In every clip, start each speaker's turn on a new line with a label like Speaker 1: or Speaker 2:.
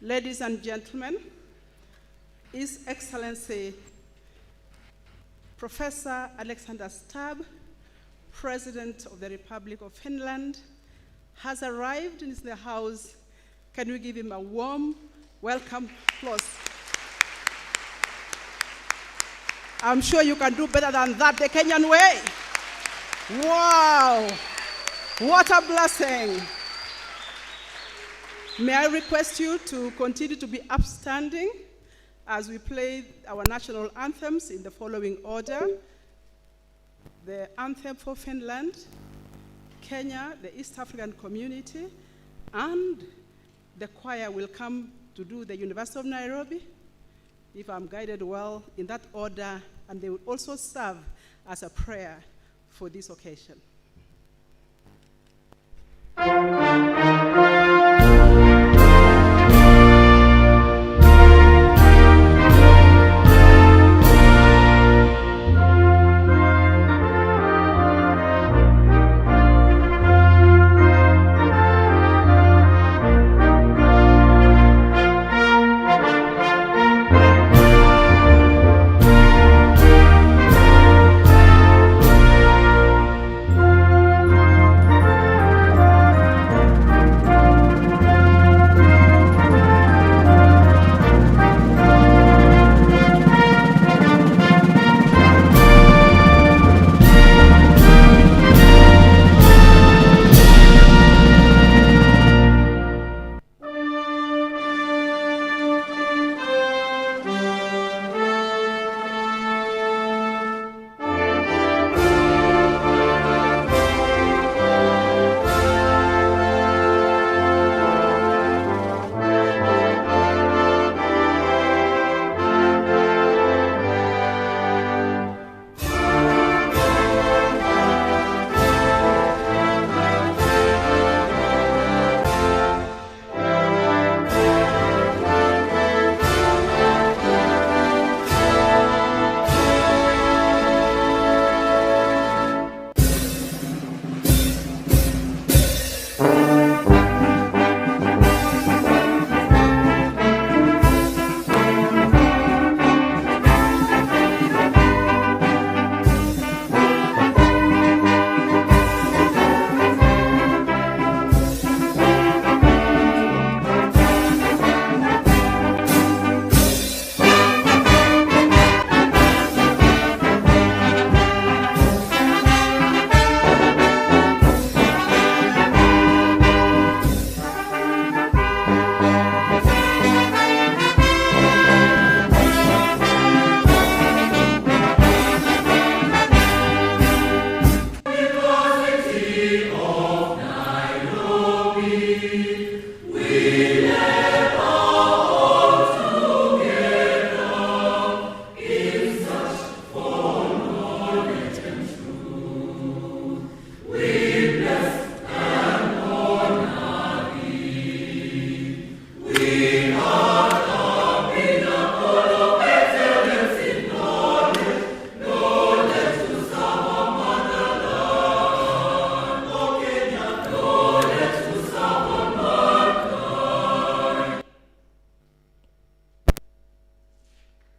Speaker 1: Ladies and gentlemen, His Excellency Professor Alexander Stubb, President of the Republic of Finland, has arrived in the house. Can we give him a warm welcome applause? I'm sure you can do better than that the Kenyan way. Wow, what a blessing. May I request you to continue to be upstanding as we play our national anthems in the following order. The anthem for Finland, Kenya, the East African community, and the choir will come to do the University of Nairobi, if I'm guided well, in that order, and they will also serve as a prayer for this occasion.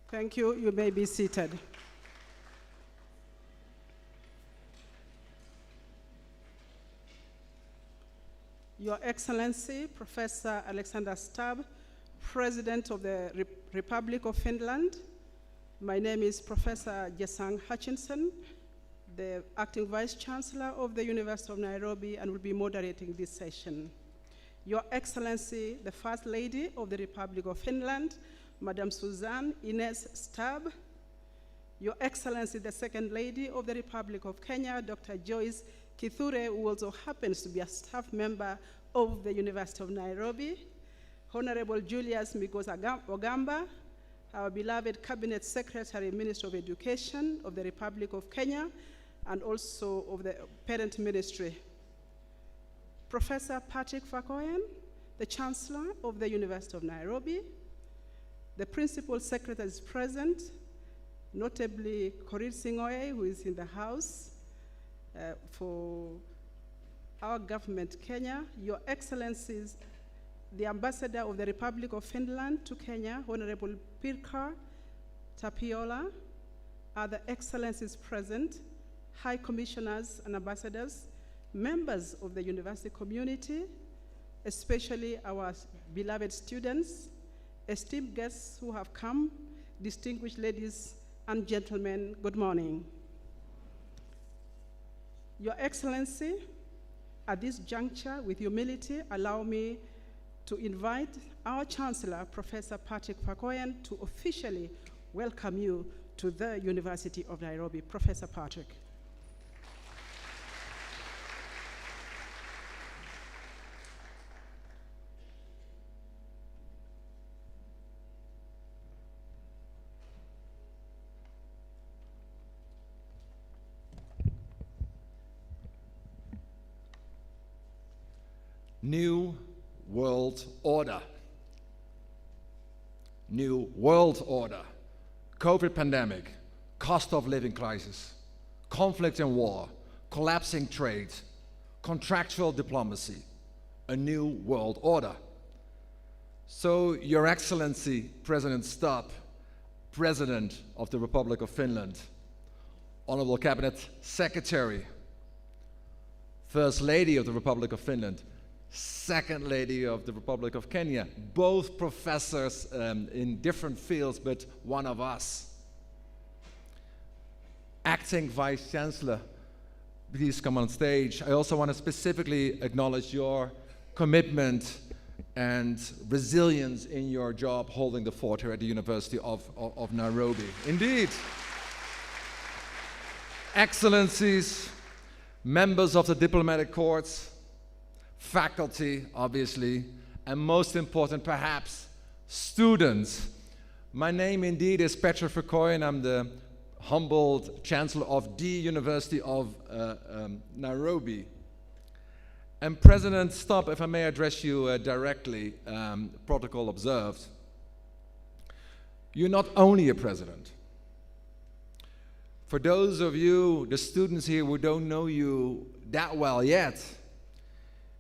Speaker 1: Thank you. You may be seated. Your Excellency, Professor Alexander Stubb, President of the Republic of Finland. My name is Professor Jesang Hutchinson, the Acting Vice Chancellor of the University of Nairobi, and will be moderating this session. Your Excellency, the First Lady of the Republic of Finland, Madam Suzanne Ines Stubb. Your Excellency, the Second Lady of the Republic of Kenya, Dr. Joyce Kithure, who also happens to be a staff member of the University of Nairobi. Honorable Julius Migos Ogamba, our beloved Cabinet Secretary, Minister of Education of the Republic of Kenya, and also of the Parent Ministry. Professor Patrick Fakoyan, the Chancellor of the University of Nairobi. The Principal Secretary is present, notably Korir Singoe, who is in the house for our government, Kenya. Your Excellencies, the Ambassador of the Republic of Finland to Kenya, Honorable Pirkka Tapiola, other excellencies present, high commissioners and ambassadors, members of the university community, especially our beloved students, esteemed guests who have come, distinguished ladies and gentlemen, good morning. Your Excellency, at this juncture, with humility, allow me to invite our Chancellor, Professor Patrick Pakoyan, to officially welcome you to the University of Nairobi. Professor Patrick.
Speaker 2: New world order. New world order. COVID pandemic, cost of living crisis, conflict and war, collapsing trade, contractual diplomacy, a new world order. So, Your Excellency, President Stubb, President of the Republic of Finland, Honorable Cabinet Secretary, First Lady of the Republic of Finland, Second Lady of the Republic of Kenya, both professors in different fields, but one of us. Acting Vice Chancellor, please come on stage. I also want to specifically acknowledge your commitment and resilience in your job holding the fort here at the University of Nairobi. Indeed. Excellencies, members of the diplomatic corps, faculty, obviously, and most important, perhaps, students. My name indeed is Patrick Pakoyan. I'm the humbled Chancellor of the University of Nairobi. And President Stubb, if I may address you directly, protocol observed, you're not only a president. For those of you, the students here who don't know you that well yet,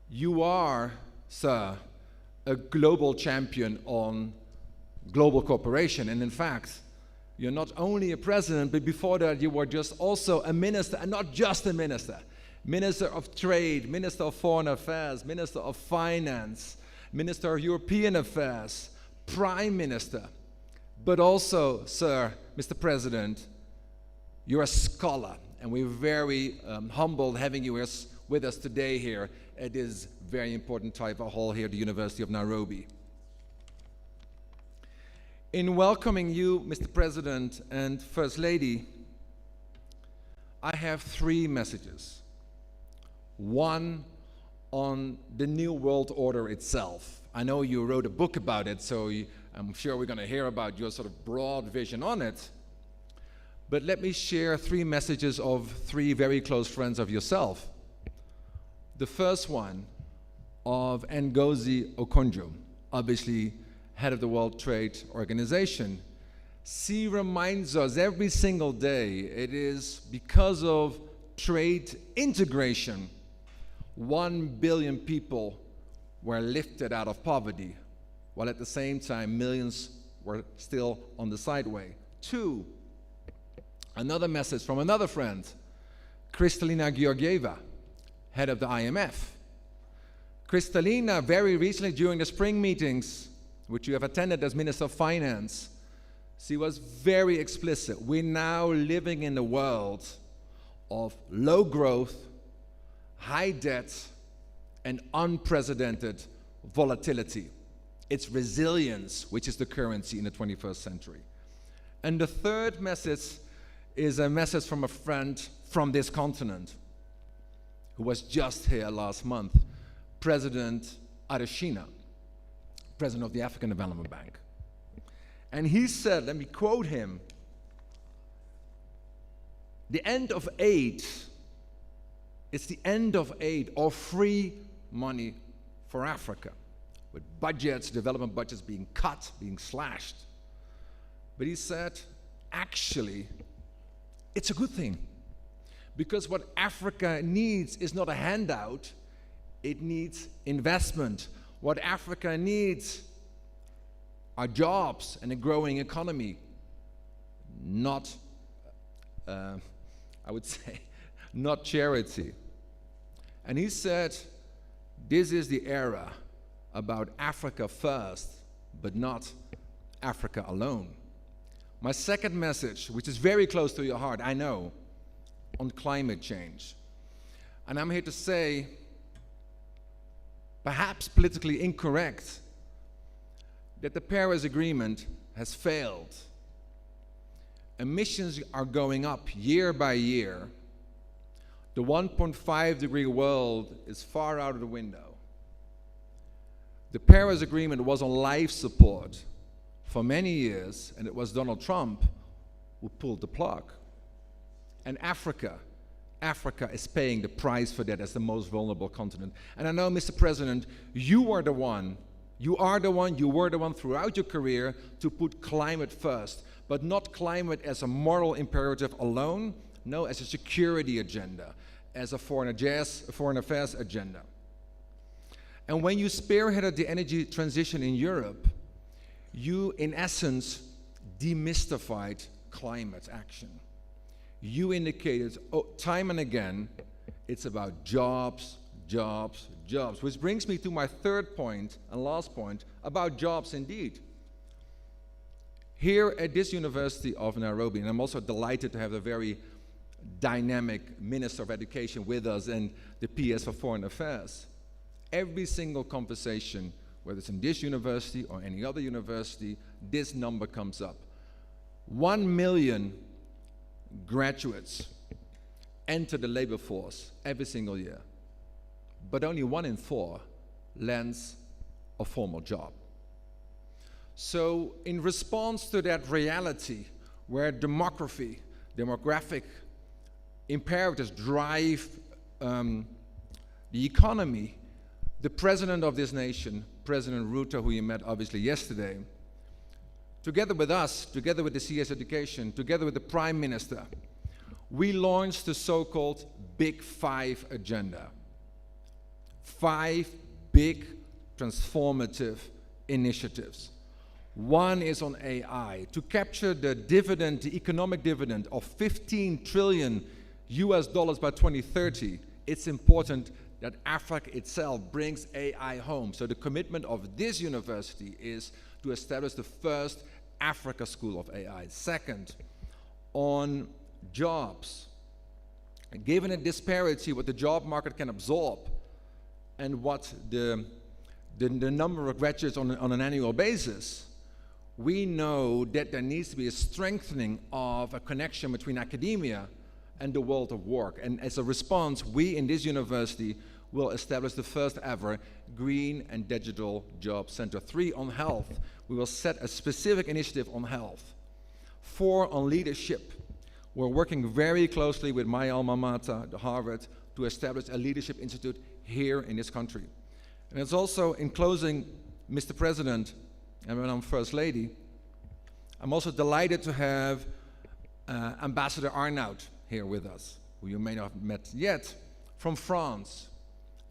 Speaker 2: you are, sir, a global champion on global cooperation. And in fact, you're not only a president, but before that you were just also a minister, and not just a minister. Minister of Trade, Minister of Foreign Affairs, Minister of Finance, Minister of European Affairs, Prime Minister. But also, sir, Mr. President, you're a scholar, and we're very humbled having you with us today here at this very important type of hall here at the University of Nairobi. In welcoming you, Mr. President and First Lady, I have three messages. One on the New World Order itself. I know you wrote a book about it, so I'm sure we're going to hear about your sort of broad vision on it. But let me share three messages of three very close friends of yourself. The first one of Ngozi Okonjo, obviously head of the World Trade Organization. She reminds us every single day it is because of trade integration 1 billion people were lifted out of poverty, while at the same time millions were still on the sideway. Two, another message from another friend, Kristalina Georgieva, head of the IMF. Kristalina, very recently during the spring meetings, which you have attended as Minister of Finance, she was very explicit. We're now living in a world of low growth, high debt, and unprecedented volatility. It's resilience, which is the currency in the 21st century. And the third message is a message from a friend from this continent who was just here last month, President Adesina, President of the African Development Bank. And he said, let me quote him, the end of aid, it's the end of aid or free money for Africa, with budgets, development budgets being cut, being slashed. But he said, actually, it's a good thing. Because what Africa needs is not a handout, it needs investment. What Africa needs are jobs and a growing economy, not, I would say, not charity. And he said, this is the era about Africa first, but not Africa alone. My second message, which is very close to your heart, I know, on climate change. And I'm here to say, perhaps politically incorrect, that the Paris Agreement has failed. Emissions are going up year by year. The 1.5-degree world is far out of the window. The Paris Agreement was on life support for many years, and it was Donald Trump who pulled the plug. And Africa is paying the price for that as the most vulnerable continent. And I know, Mr. President, you were the one throughout your career to put climate first, but not climate as a moral imperative alone, no, as a security agenda, as a foreign affairs agenda. And when you spearheaded the energy transition in Europe, you, in essence, demystified climate action. You indicated time and again, it's about jobs, jobs, jobs, which brings me to my third point and last point about jobs indeed. Here at this University of Nairobi, and I'm also delighted to have a very dynamic Minister of Education with us and the PS for Foreign Affairs. Every single conversation, whether it's in this university or any other university, this number comes up. 1 million graduates enter the labor force every single year, but only 1 in 4 lands a formal job. So in response to that reality where demographic imperatives drive the economy, the president of this nation, President Ruto, who you met obviously yesterday, together with us, together with the CS Education, together with the Prime Minister, we launched the so-called Big Five agenda. 5 big transformative initiatives. One is on AI. To capture the dividend, the economic dividend of $15 trillion by 2030, it's important that Africa itself brings AI home. So the commitment of this university is to establish the first Africa School of AI. Second, on jobs. Given a disparity what the job market can absorb and what the number of graduates on an annual basis, we know that there needs to be a strengthening of a connection between academia and the world of work. And as a response, we in this university will establish the first ever Green and Digital Job Center. 3, on health. We will set a specific initiative on health. 4, on leadership. We're working very closely with my alma mater, the Harvard, to establish a leadership institute here in this country. And it's also, in closing, Mr. President, and when I'm First Lady, I'm also delighted to have Ambassador Arnaud here with us, who you may not have met yet, from France.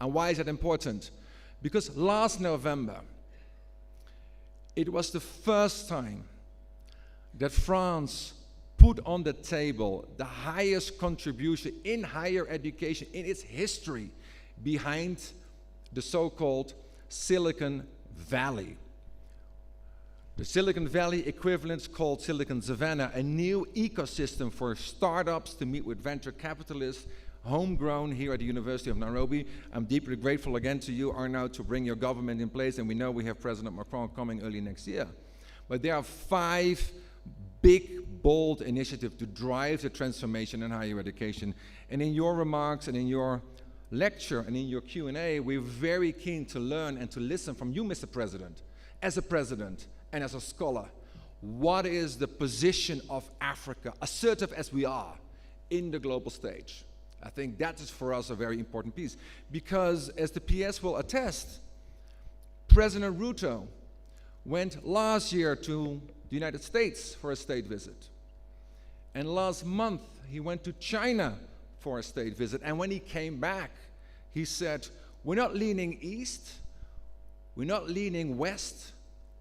Speaker 2: And why is that important? Because last November, it was the first time that France put on the table the highest contribution in higher education in its history behind the so-called Silicon Valley. The Silicon Valley equivalent is called Silicon Savannah, a new ecosystem for startups to meet with venture capitalists, homegrown here at the University of Nairobi. I'm deeply grateful again to you, Arnaud, to bring your government in place, and we know we have President Macron coming early next year. But there are 5 big, bold initiatives to drive the transformation in higher education. And in your remarks and in your lecture and in your Q&A, we're very keen to learn and to listen from you, Mr. President, as a president and as a scholar. What is the position of Africa, assertive as we are, in the global stage? I think that is for us a very important piece, because as the PS will attest, President Ruto went last year to the United States for a state visit. And last month, he went to China for a state visit. And when he came back, he said, we're not leaning east, We're not leaning west,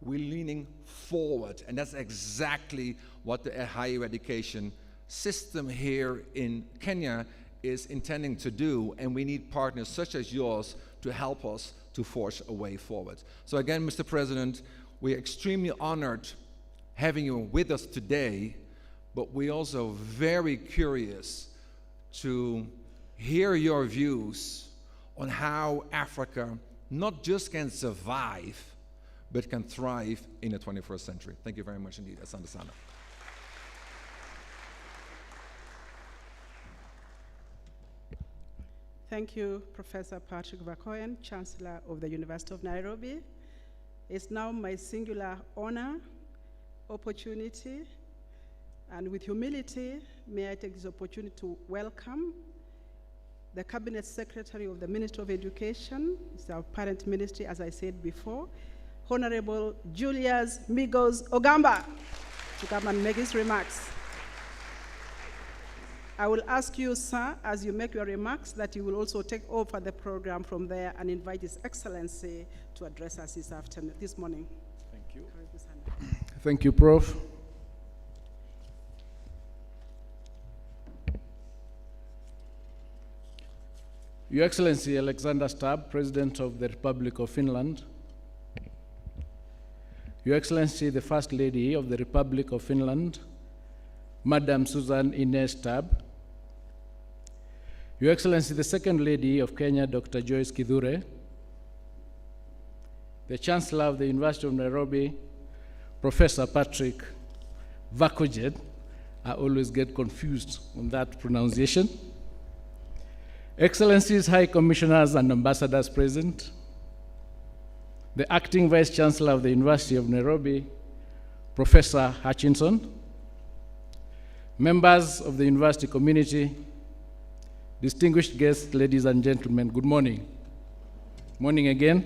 Speaker 2: we're leaning forward. And that's exactly what the higher education system here in Kenya is intending to do. And we need partners such as yours to help us to forge a way forward. So again, Mr. President, we're extremely honored having you with us today, but we're also very curious to hear your views on how Africa not just can survive, but can thrive in the 21st century. Thank you very much indeed. Asante sana.
Speaker 1: Thank you, Professor Patrick Vakoyen, Chancellor of the University of Nairobi. It's now my singular honor, opportunity, and with humility, may I take this opportunity to welcome the Cabinet Secretary of the Ministry of Education, it's our parent ministry, as I said before, Honorable Julius Migos Ogamba, to come and make his remarks. I will ask you, sir, as you make your remarks, that you will also take over the program from there and invite His Excellency to address us this morning.
Speaker 3: Thank you. Thank you, Prof. Your Excellency Alexander Stubb, President of the Republic of Finland. Your Excellency the First Lady of the Republic of Finland, Madam Susan Ines Stubb. Your Excellency the Second Lady of Kenya, Dr. Joyce Kithure. The Chancellor of the University of Nairobi, Professor Patrick Vakoyen. I always get confused on that pronunciation. Excellencies, High Commissioners and Ambassadors present, the Acting Vice Chancellor of the University of Nairobi, Professor Hutchinson, members of the university community, distinguished guests, ladies and gentlemen, good morning. Morning again.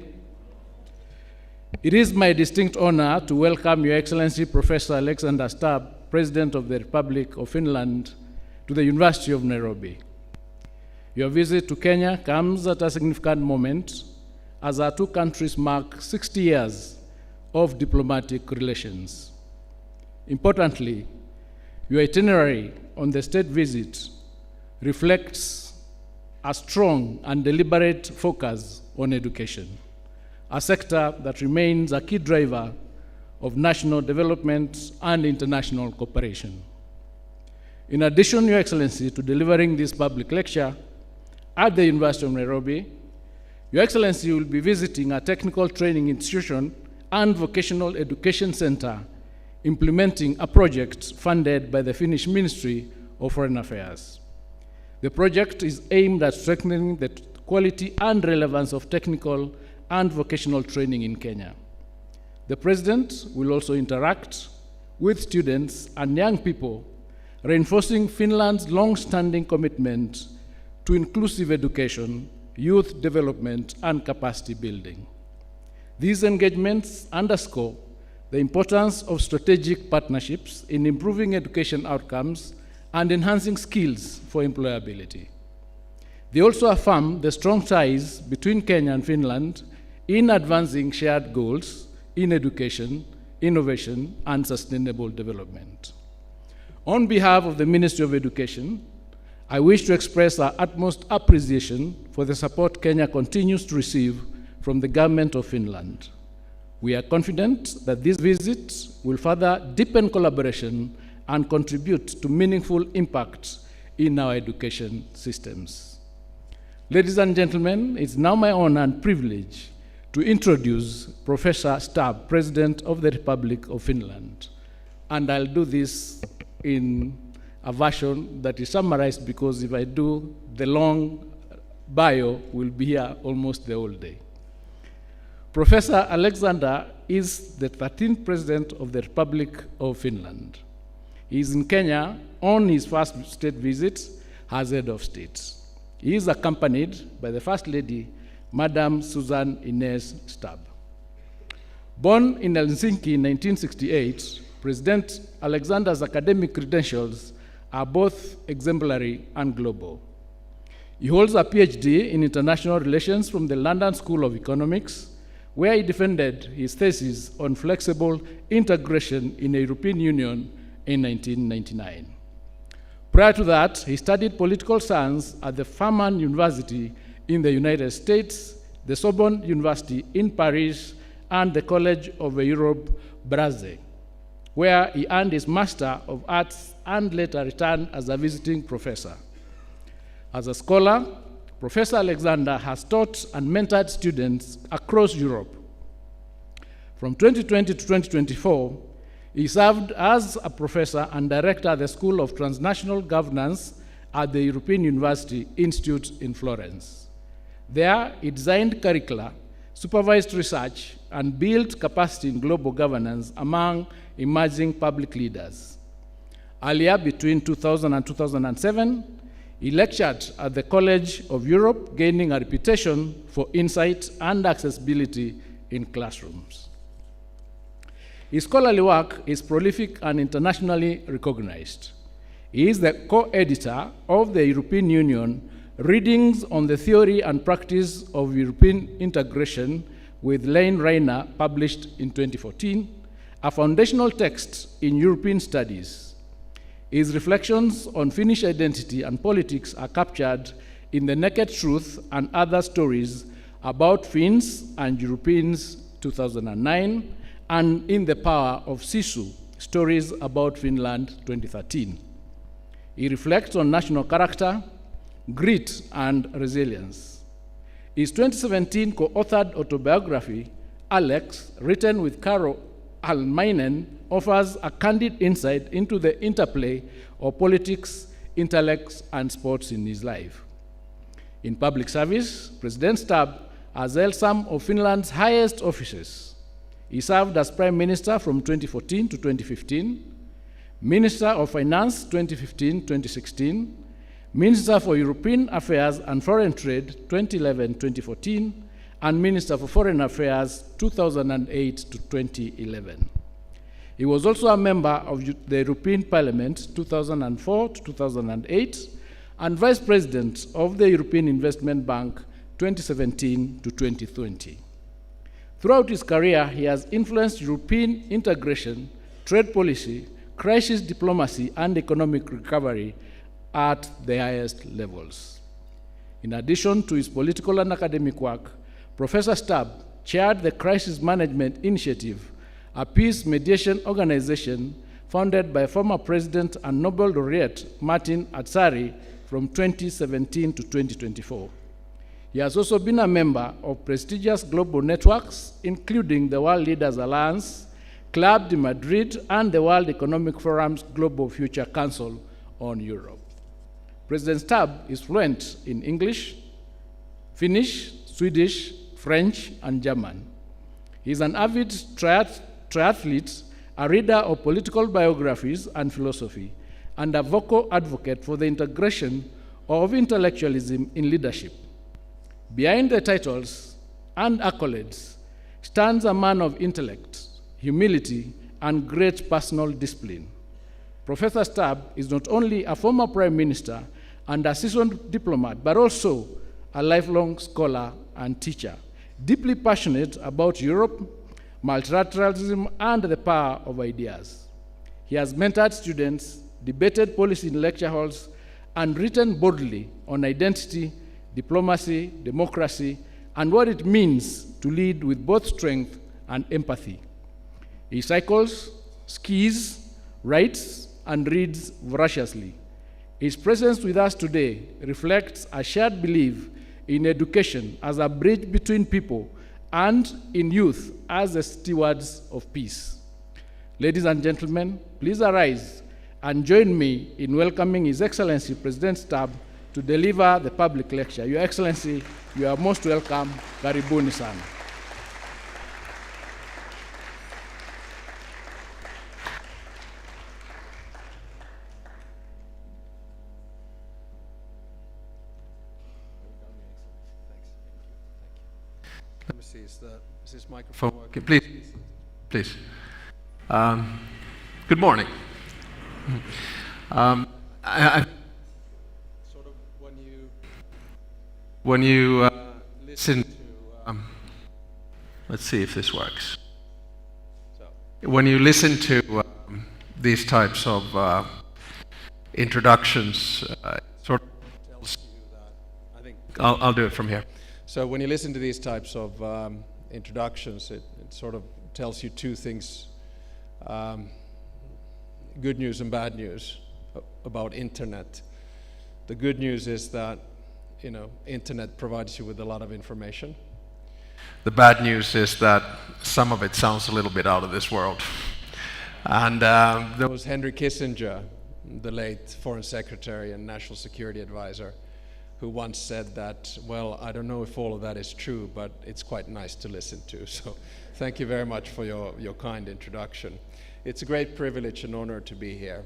Speaker 3: It is my distinct honor to welcome Your Excellency Professor Alexander Stubb, President of the Republic of Finland, to the University of Nairobi. Your visit to Kenya comes at a significant moment as our two countries mark 60 years of diplomatic relations. Importantly, your itinerary on the state visit reflects a strong and deliberate focus on education, a sector that remains a key driver of national development and international cooperation. In addition, Your Excellency, to delivering this public lecture at the University of Nairobi, Your Excellency will be visiting a technical training institution and vocational education center implementing a project funded by the Finnish Ministry of Foreign Affairs. The project is aimed at strengthening the quality and relevance of technical and vocational training in Kenya. The President will also interact with students and young people, reinforcing Finland's long-standing commitment to inclusive education, youth development, and capacity building. These engagements underscore the importance of strategic partnerships in improving education outcomes and enhancing skills for employability. They also affirm the strong ties between Kenya and Finland in advancing shared goals in education, innovation, and sustainable development. On behalf of the Ministry of Education, I wish to express our utmost appreciation for the support Kenya continues to receive from the Government of Finland. We are confident that this visit will further deepen collaboration and contribute to meaningful impact in our education systems. Ladies and gentlemen, it's now my honor and privilege to introduce Professor Stubb, President of the Republic of Finland. And I'll do this in a version that is summarized, because if I do the long bio, we'll be here almost the whole day. Professor Alexander is the 13th President of the Republic of Finland. He is in Kenya on his first state visit as head of state. He is accompanied by the First Lady, Madam Susan Ines Stubb. Born in Helsinki in 1968, President Alexander's academic credentials are both exemplary and global. He holds a PhD in international relations from the London School of Economics, where he defended his thesis on flexible integration in the European Union in 1999. Prior to that, he studied political science at the Furman University in the United States, the Sorbonne University in Paris, and the College of Europe, Brussels, where he earned his Master of Arts and later returned as a visiting professor. As a scholar, Professor Alexander has taught and mentored students across Europe. From 2020 to 2024, he served as a professor and director at the School of Transnational Governance at the European University Institute in Florence. There, he designed curricula, supervised research, and built capacity in global governance among emerging public leaders. Earlier, between 2000 and 2007, he lectured at the College of Europe, gaining a reputation for insight and accessibility in classrooms. His scholarly work is prolific and internationally recognized. He is the co-editor of the European Union Readings on the Theory and Practice of European Integration with Lane Reiner, published in 2014, a foundational text in European studies. His reflections on Finnish identity and politics are captured in The Naked Truth and Other Stories About Finns and Europeans, 2009, and in The Power of Sisu, Stories About Finland, 2013. He reflects on national character, grit, and resilience. His 2017 co-authored autobiography, Alex, written with Carol Almainen, offers a candid insight into the interplay of politics, intellect, and sports in his life. In public service, President Stubb has held some of Finland's highest offices. He served as Prime Minister from 2014 to 2015, Minister of Finance 2015-2016, Minister for European Affairs and Foreign Trade 2011-2014, and Minister for Foreign Affairs 2008 to 2011. He was also a member of the European Parliament 2004 to 2008 and Vice President of the European Investment Bank 2017 to 2020. Throughout his career, he has influenced European integration, trade policy, crisis diplomacy, and economic recovery at the highest levels. In addition to his political and academic work, Professor Stubb chaired the Crisis Management Initiative, a peace mediation organization founded by former President and Nobel laureate Martin Atsari from 2017 to 2024. He has also been a member of prestigious global networks, including the World Leaders Alliance, Club de Madrid, and the World Economic Forum's Global Future Council on Europe. President Stubb is fluent in English, Finnish, Swedish, French, and German. He is an avid triathlete, a reader of political biographies and philosophy, and a vocal advocate for the integration of intellectualism in leadership. Behind the titles and accolades stands a man of intellect, humility, and great personal discipline. Professor Stubb is not only a former Prime Minister and a seasoned diplomat, but also a lifelong scholar and teacher, deeply passionate about Europe, multilateralism, and the power of ideas. He has mentored students, debated policy in lecture halls, and written boldly on identity, diplomacy, democracy, and what it means to lead with both strength and empathy. He cycles, skis, writes, and reads voraciously. His presence with us today reflects a shared belief in education as a bridge between people and in youth as the stewards of peace. Ladies and gentlemen, please arise and join me in welcoming His Excellency President Stubb to deliver the public lecture. Your Excellency, you are most welcome. Karibuni sana.
Speaker 2: Let me see, is this microphone working? Please. Good morning. I sort of when you listen to
Speaker 4: Let's see if this works. When you listen to these types of introductions, it sort of tells you that, I think I'll do it from here. So when you listen to these types of introductions, it sort of tells you two things, good news and bad news about internet. The good news is that, you know, internet provides you with a lot of information. The bad news is that some of it sounds a little bit out of this world. And there was Henry Kissinger, the late Foreign Secretary and National Security Advisor, who once said that, well, I don't know if all of that is true, but it's quite nice to listen to. So thank you very much for your kind introduction. It's a great privilege and honor to be here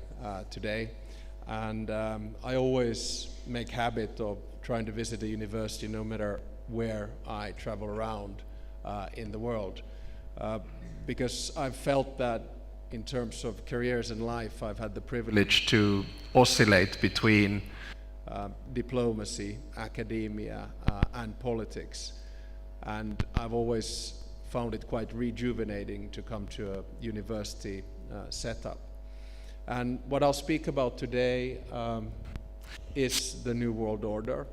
Speaker 4: today. And I always make habit of trying to visit a university no matter where I travel around in the world. Because I've felt that in terms of careers in life, I've had the privilege to oscillate between diplomacy, academia, and politics. And I've always found it quite rejuvenating to come to a university setup. And what I'll speak about today is the New World Order.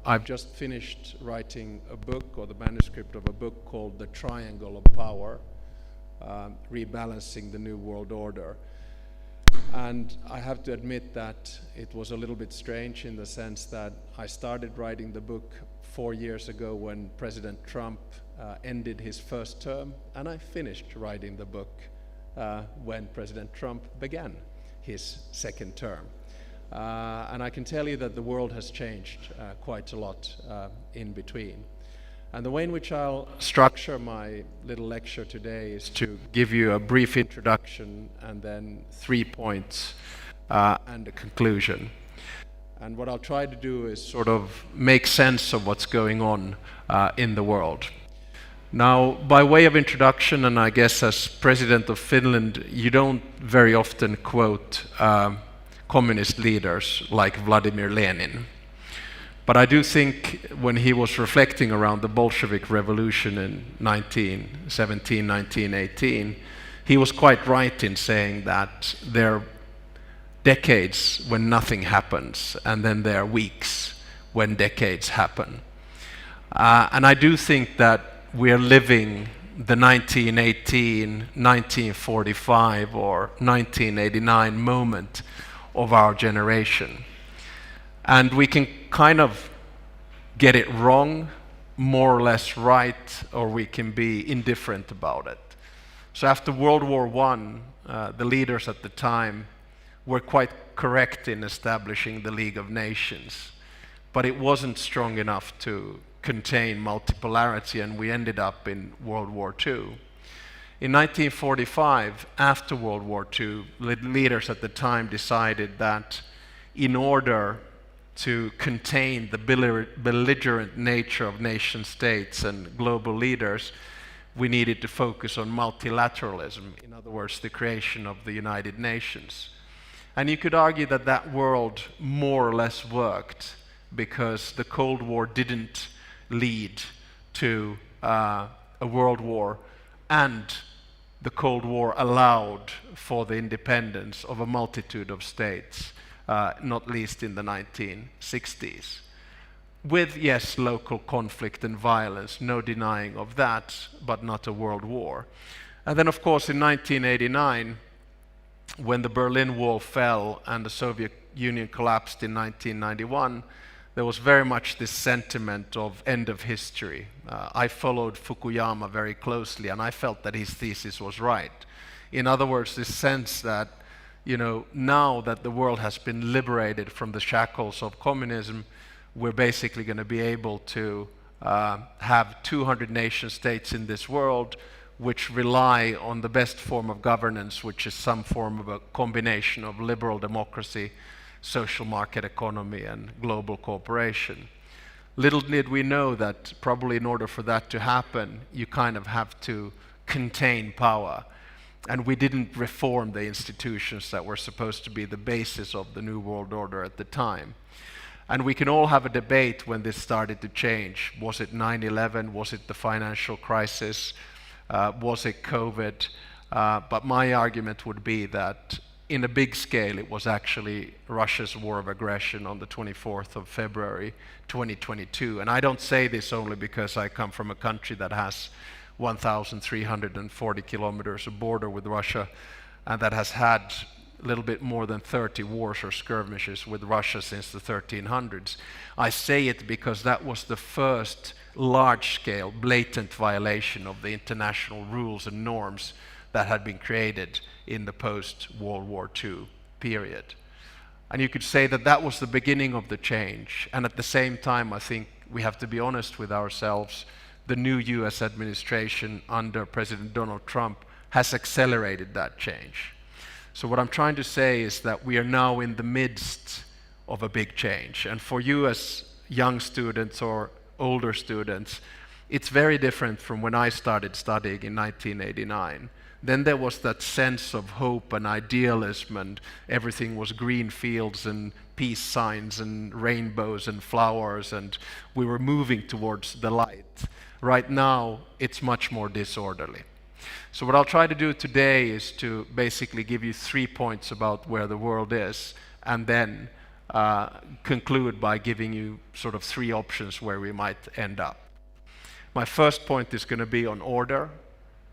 Speaker 4: I've just finished writing a book, or the manuscript of a book called The Triangle of Power, Rebalancing the New World Order. And I have to admit that it was a little bit strange in the sense that I started writing the book 4 years ago when President Trump ended his first term, and I finished writing the book when President Trump began his second term. And I can tell you that the world has changed quite a lot in between. And the way in which I'll structure my little lecture today is to give you a brief introduction and then 3 points and a conclusion. And what I'll try to do is sort of make sense of what's going on in the world. Now, by way of introduction, and I guess as President of Finland, you don't very often quote communist leaders like Vladimir Lenin. But I do think when he was reflecting around the Bolshevik Revolution in 1917, 1918, he was quite right in saying that there are decades when nothing happens, and then there are weeks when decades happen. And I do think that we are living the 1918, 1945, or 1989 moment of our generation. And we can kind of get it wrong, more or less right, or we can be indifferent about it. So after World War I, the leaders at the time were quite correct in establishing the League of Nations, but it wasn't strong enough to contain multipolarity, and we ended up in World War II. In 1945, after World War II, leaders at the time decided that in order to contain the belligerent nature of nation states and global leaders, we needed to focus on multilateralism, in other words, the creation of the United Nations. And you could argue that that world more or less worked because the Cold War didn't lead to a world war, and the Cold War allowed for the independence of a multitude of states, not least in the 1960s. With, yes, local conflict and violence, no denying of that, but not a world war. And then, of course, in 1989, when the Berlin Wall fell and the Soviet Union collapsed in 1991, there was very much this sentiment of end of history. I followed Fukuyama very closely, and I felt that his thesis was right. In other words, this sense that, you know, now that the world has been liberated from the shackles of communism, we're basically going to be able to have 200 nation states in this world which rely on the best form of governance, which is some form of a combination of liberal democracy, social market economy, and global cooperation. Little did we know that probably in order for that to happen, you kind of have to contain power. And we didn't reform the institutions that were supposed to be the basis of the New World Order at the time. And we can all have a debate when this started to change. Was it 9/11? Was it the financial crisis? Was it COVID? But my argument would be that in a big scale, it was actually Russia's war of aggression on the 24th of February 2022. And I don't say this only because I come from a country that has 1,340 kilometers of border with Russia and that has had a little bit more than 30 wars or skirmishes with Russia since the 1300s. I say it because that was the first large-scale, blatant violation of the international rules and norms that had been created in the post-World War II period. And you could say that that was the beginning of the change. And at the same time, I think we have to be honest with ourselves. The new US administration under President Donald Trump has accelerated that change. So what I'm trying to say is that we are now in the midst of a big change. And for you as young students or older students, it's very different from when I started studying in 1989. Then there was that sense of hope and idealism, and everything was green fields and peace signs and rainbows and flowers, and we were moving towards the light. Right now, it's much more disorderly. So what I'll try to do today is to basically give you 3 points about where the world is, and then conclude by giving you sort of 3 options where we might end up. My first point is going to be on order,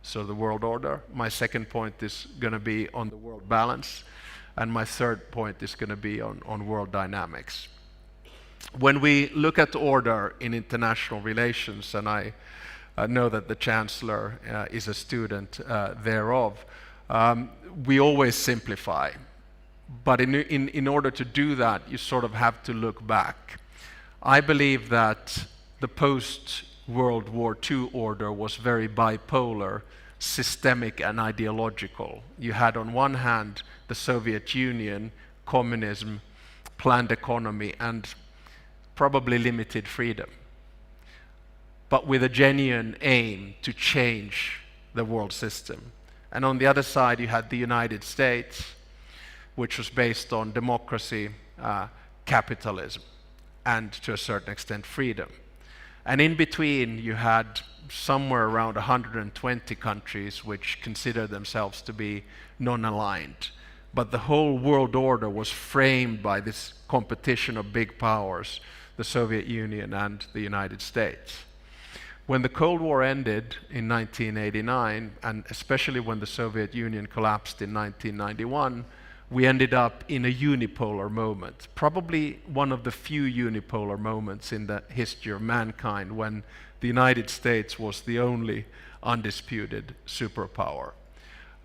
Speaker 4: so the world order. My second point is going to be on the world balance, and my third point is going to be on world dynamics. When we look at order in international relations, and I know that the Chancellor is a student thereof, we always simplify. But in order to do that, you sort of have to look back. I believe that the post-World War II order was very bipolar, systemic and ideological. You had on one hand the Soviet Union, communism, planned economy, and probably limited freedom, but with a genuine aim to change the world system. And on the other side, you had the United States, which was based on democracy, capitalism, and to a certain extent freedom. And in between, you had somewhere around 120 countries which consider themselves to be non-aligned. But the whole world order was framed by this competition of big powers, the Soviet Union and the United States. When the Cold War ended in 1989, and especially when the Soviet Union collapsed in 1991, we ended up in a unipolar moment, probably one of the few unipolar moments in the history of mankind, when the United States was the only undisputed superpower.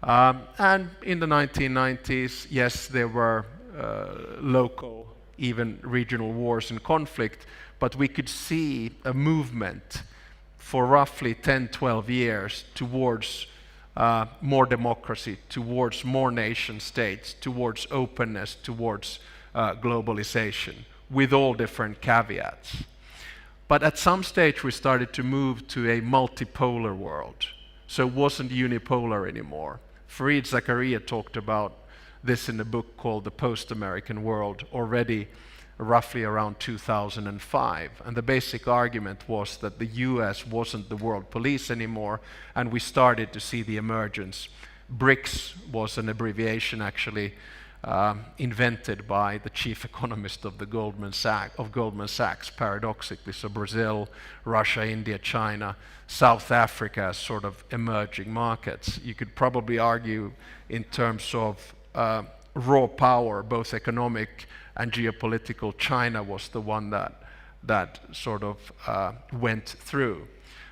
Speaker 4: And in the 1990s, yes, there were local, even regional wars and conflict, but we could see a movement for roughly 10, 12 years towards more democracy, towards more nation states, towards openness, towards globalization, with all different caveats. But at some stage we started to move to a multipolar world, so it wasn't unipolar anymore. Fareed Zakaria talked about this in a book called The Post-American World already roughly around 2005. And the basic argument was that the US wasn't the world police anymore, and we started to see the emergence. BRICS was an abbreviation actually invented by the chief economist of Goldman Sachs, paradoxically. So Brazil, Russia, India, China, South Africa as sort of emerging markets. You could probably argue in terms of raw power, both economic and geopolitical, China was the one that sort of went through.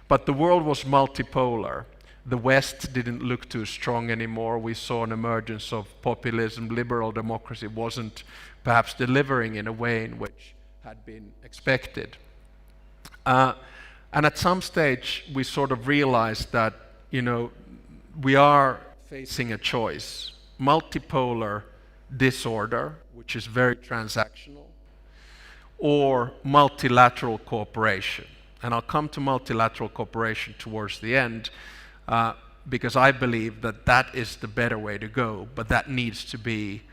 Speaker 4: But the world was multipolar. The West didn't look too strong anymore. We saw an emergence of populism. Liberal democracy wasn't perhaps delivering in a way in which had been expected. And at some stage, we sort of realized that, we are facing a choice. Multipolar disorder, which is very transactional, or multilateral cooperation. And I'll come to multilateral cooperation towards the end, because I believe that that is the better way to go, but that needs to be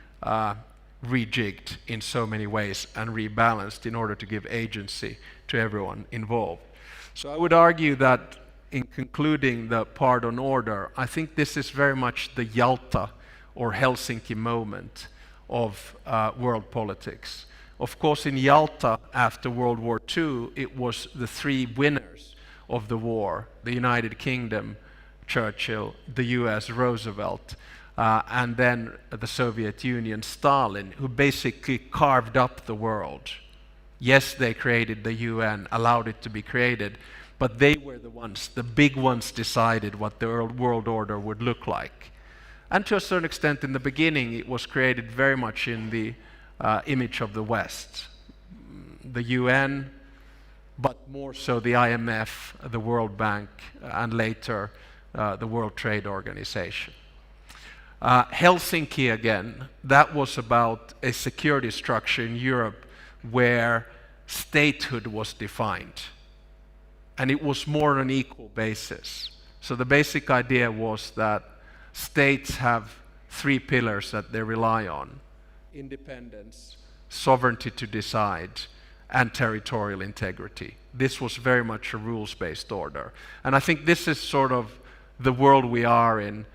Speaker 4: rejigged in so many ways and rebalanced in order to give agency to everyone involved. So I would argue that in concluding the part on order, I think this is very much the Yalta or Helsinki moment of world politics. Of course, in Yalta, after World War II, it was the three winners of the war, the United Kingdom, Churchill, the US, Roosevelt, and then the Soviet Union, Stalin, who basically carved up the world. Yes, they created the UN, allowed it to be created, but they were the ones, the big ones, decided what the world order would look like. And to a certain extent, in the beginning, it was created very much in the image of the West. The UN, but more so the IMF, the World Bank, and later the World Trade Organization. Helsinki, again, that was about a security structure in Europe where statehood was defined. And it was more on an equal basis. So the basic idea was that states have three pillars that they rely on: independence, sovereignty to decide, and territorial integrity. This was very much a rules-based order. And I think this is sort of the world we are in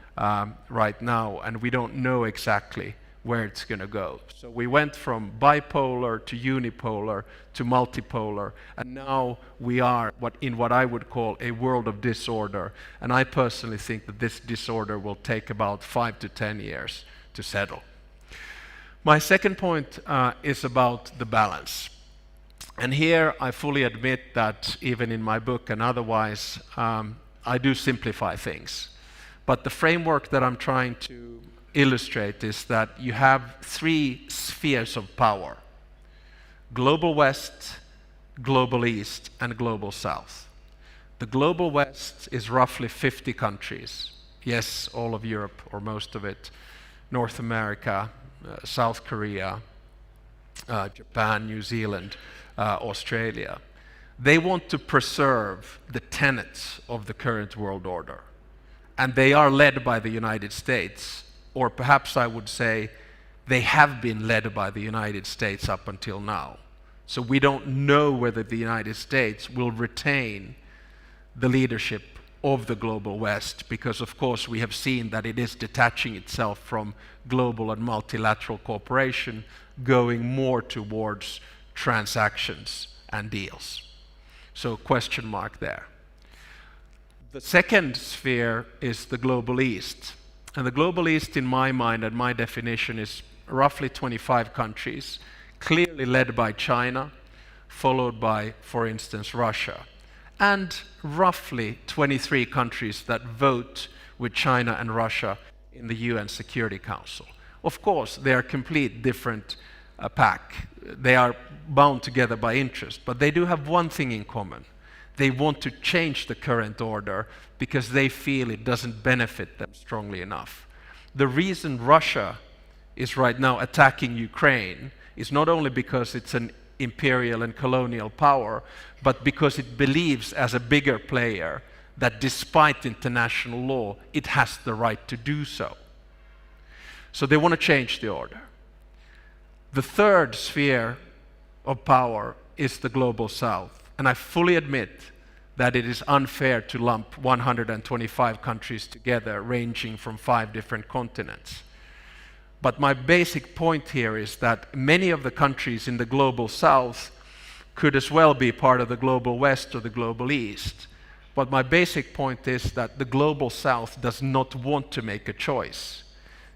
Speaker 4: right now, and we don't know exactly where it's going to go. So we went from bipolar to unipolar to multipolar, and now we are in what I would call a world of disorder. And I personally think that this disorder will take about 5 to 10 years to settle. My second point is about the balance. And here I fully admit that even in my book and otherwise, I do simplify things. But the framework that I'm trying to illustrate is that you have three spheres of power: global West, global East, and global South. The global West is roughly 50 countries. Yes, all of Europe, or most of it, North America, South Korea, Japan, New Zealand, Australia. They want to preserve the tenets of the current world order. And they are led by the United States, or perhaps I would say they have been led by the United States up until now. So we don't know whether the United States will retain the leadership of the global West, because of course we have seen that it is detaching itself from global and multilateral cooperation, going more towards transactions and deals. So question mark there. The second sphere is the global East. And the global East, in my mind and my definition, is roughly 25 countries, clearly led by China, followed by, for instance, Russia, and roughly 23 countries that vote with China and Russia in the UN Security Council. Of course, they are complete different pack. They are bound together by interest, but they do have one thing in common. They want to change the current order because they feel it doesn't benefit them strongly enough. The reason Russia is right now attacking Ukraine is not only because it's an imperial and colonial power, but because it believes as a bigger player that despite international law, it has the right to do so. So they want to change the order. The third sphere of power is the global South. And I fully admit that it is unfair to lump 125 countries together, ranging from 5 different continents. But my basic point here is that many of the countries in the global South could as well be part of the global West or the global East. But my basic point is that the global South does not want to make a choice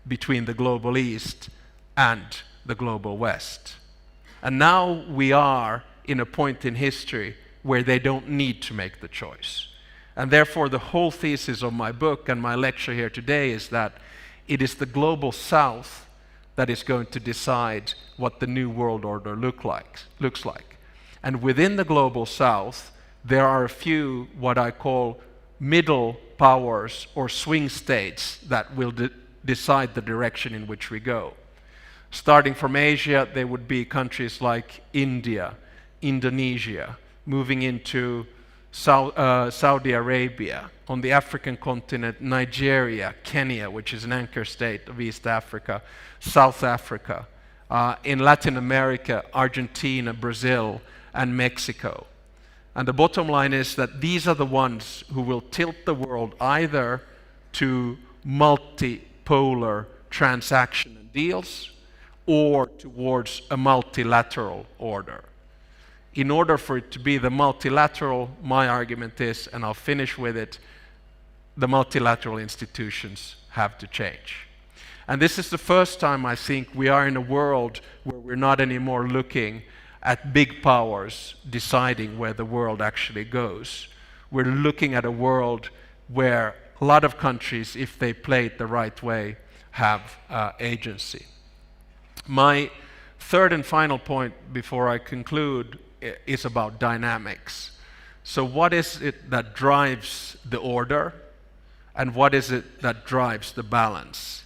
Speaker 4: between the global East and the global West. And now we are in a point in history where they don't need to make the choice. And therefore the whole thesis of my book and my lecture here today is that it is the global South that is going to decide what the new world order looks like. And within the global South, there are a few what I call middle powers or swing states that will decide the direction in which we go. Starting from Asia, there would be countries like India, Indonesia, moving into Saudi Arabia. On the African continent, Nigeria, Kenya, which is an anchor state of East Africa, South Africa, in Latin America, Argentina, Brazil, and Mexico. And the bottom line is that these are the ones who will tilt the world either to multipolar transaction and deals or towards a multilateral order. In order for it to be the multilateral, my argument is, and I'll finish with it, the multilateral institutions have to change. And this is the first time I think we are in a world where we're not anymore looking at big powers deciding where the world actually goes. We're looking at a world where a lot of countries, if they play it the right way, have agency. My third and final point before I conclude is about dynamics. So what is it that drives the order, and what is it that drives the balance?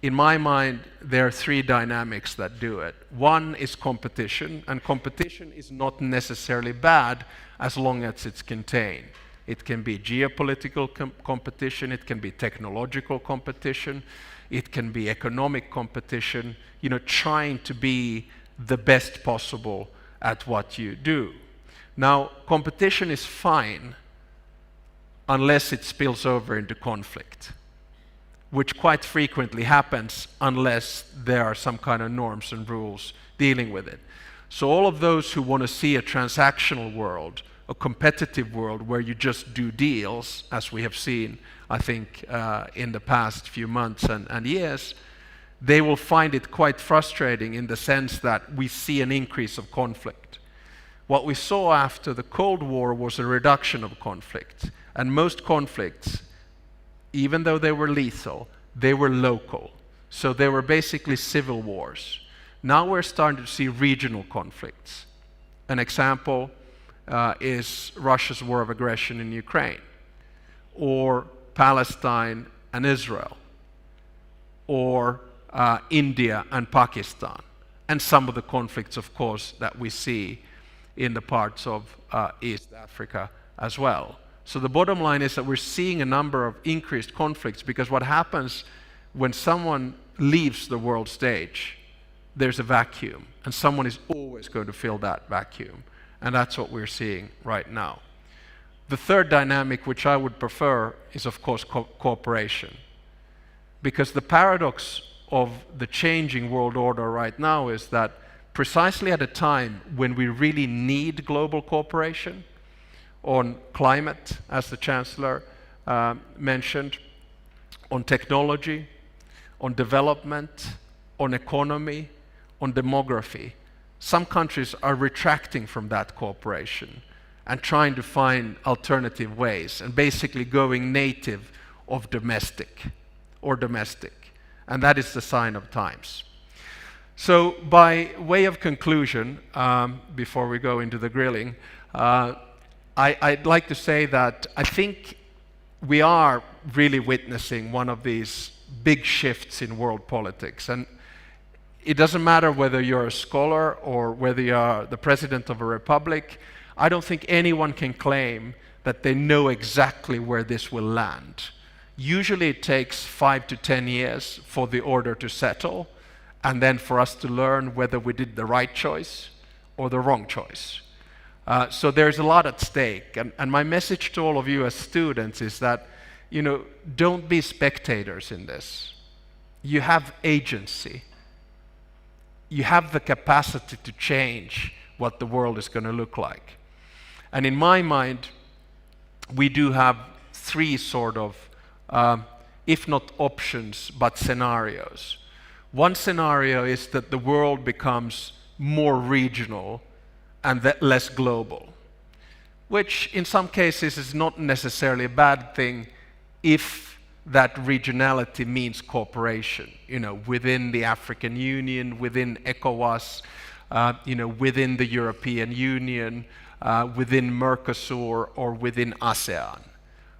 Speaker 4: In my mind, there are three dynamics that do it. One is competition, and competition is not necessarily bad as long as it's contained. It can be geopolitical competition, it can be technological competition, it can be economic competition, trying to be the best possible at what you do. Now, competition is fine unless it spills over into conflict, which quite frequently happens unless there are some kind of norms and rules dealing with it. So all of those who want to see a transactional world, a competitive world where you just do deals, as we have seen, I think, in the past few months and years, they will find it quite frustrating in the sense that we see an increase of conflict. What we saw after the Cold War was a reduction of conflict, and most conflicts, even though they were lethal, they were local. So they were basically civil wars. Now we're starting to see regional conflicts. An example is Russia's war of aggression in Ukraine, or Palestine and Israel, or India and Pakistan, and some of the conflicts, of course, that we see in the parts of East Africa as well. So the bottom line is that we're seeing a number of increased conflicts, because what happens when someone leaves the world stage, there's a vacuum, and someone is always going to fill that vacuum. And that's what we're seeing right now. The third dynamic, which I would prefer, is of course cooperation. Because the paradox of the changing world order right now is that precisely at a time when we really need global cooperation on climate, as the Chancellor mentioned, on technology, on development, on economy, on demography, some countries are retracting from that cooperation and trying to find alternative ways and basically going native of domestic. And that is the sign of times. So by way of conclusion, before we go into the grilling, I'd like to say that I think we are really witnessing one of these big shifts in world politics. And it doesn't matter whether you're a scholar or whether you are the president of a republic. I don't think anyone can claim that they know exactly where this will land. Usually it takes 5 to 10 years for the order to settle, and then for us to learn whether we did the right choice or the wrong choice. So there's a lot at stake. And my message to all of you as students is that, don't be spectators in this. You have agency. You have the capacity to change what the world is going to look like. And in my mind, we do have three sort of, if not options, but scenarios. One scenario is that the world becomes more regional and less global, which in some cases is not necessarily a bad thing if that regionality means cooperation, within the African Union, within ECOWAS, within the European Union, within Mercosur, or within ASEAN.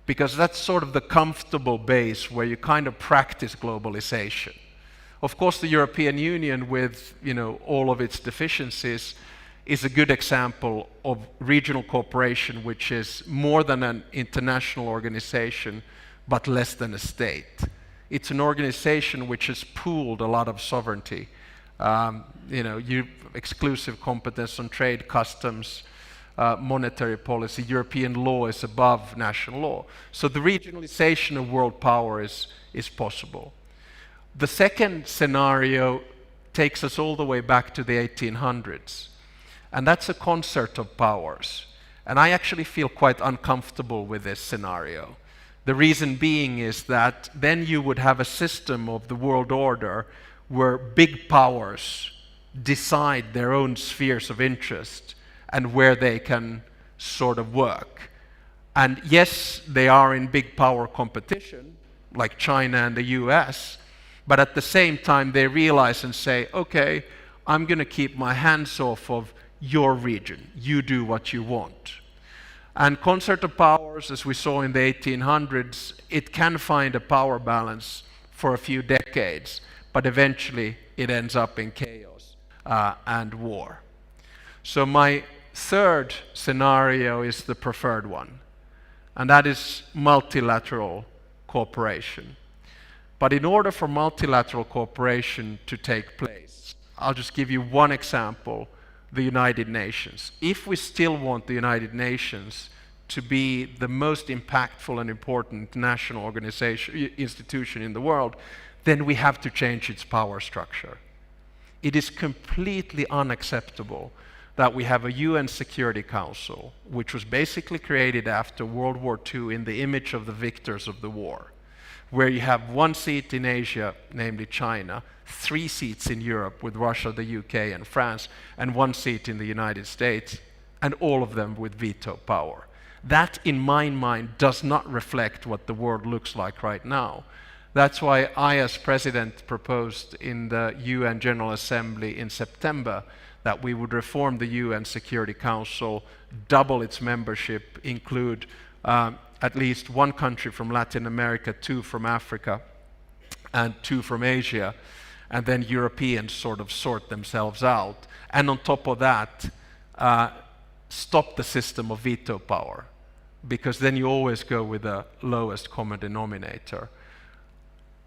Speaker 4: Because that's sort of the comfortable base where you kind of practice globalization. Of course, the European Union, with all of its deficiencies, is a good example of regional cooperation, which is more than an international organization, but less than a state. It's an organization which has pooled a lot of sovereignty exclusive competence on trade, customs, monetary policy. European law is above national law. So the regionalization of world power is possible. The second scenario takes us all the way back to the 1800s, and that's a concert of powers. And I actually feel quite uncomfortable with this scenario. The reason being is that then you would have a system of the world order where big powers decide their own spheres of interest and where they can sort of work. And yes, they are in big power competition, like China and the US, but at the same time they realize and say, okay, I'm going to keep my hands off of your region. You do what you want. And concert of powers, as we saw in the 1800s, it can find a power balance for a few decades, but eventually it ends up in chaos and war. So my third scenario is the preferred one, and that is multilateral cooperation. But in order for multilateral cooperation to take place, I'll just give you one example, the United Nations. If we still want the United Nations to be the most impactful and important international institution in the world, then we have to change its power structure. It is completely unacceptable that we have a UN Security Council, which was basically created after World War II in the image of the victors of the war, where you have 1 seat in Asia, namely China, 3 seats in Europe with Russia, the UK, and France, and 1 seat in the United States, and all of them with veto power. That, in my mind, does not reflect what the world looks like right now. That's why I, as president, proposed in the UN General Assembly in September that we would reform the UN Security Council, double its membership, include at least 1 country from Latin America, 2 from Africa, and 2 from Asia, and then Europeans sort of sort themselves out. And on top of that, stop the system of veto power, because then you always go with the lowest common denominator.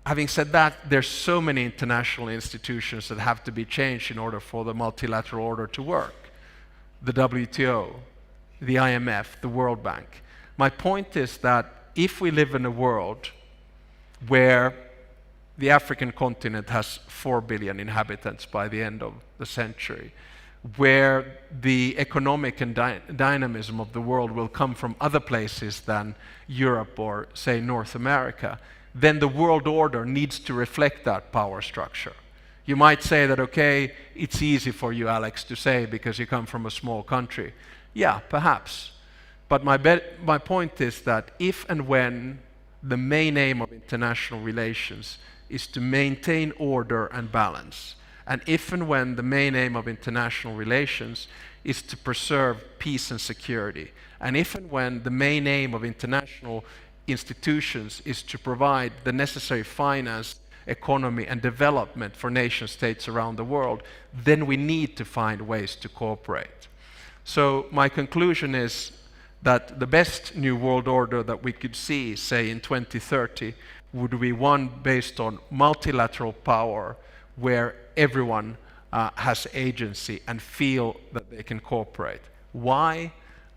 Speaker 4: Having said that, there's so many international institutions that have to be changed in order for the multilateral order to work. The WTO, the IMF, the World Bank. My point is that if we live in a world where the African continent has 4 billion inhabitants by the end of the century, where the economic and dynamism of the world will come from other places than Europe or, say, North America, then the world order needs to reflect that power structure. You might say that, okay, it's easy for you, Alex, to say because you come from a small country. Yeah, perhaps. But my point is that if and when the main aim of international relations is to maintain order and balance, and if and when the main aim of international relations is to preserve peace and security, and if and when the main aim of international institutions is to provide the necessary finance, economy, and development for nation states around the world, then we need to find ways to cooperate. So my conclusion is that the best new world order that we could see, say in 2030, would be one based on multilateral power where everyone has agency and feel that they can cooperate. Why?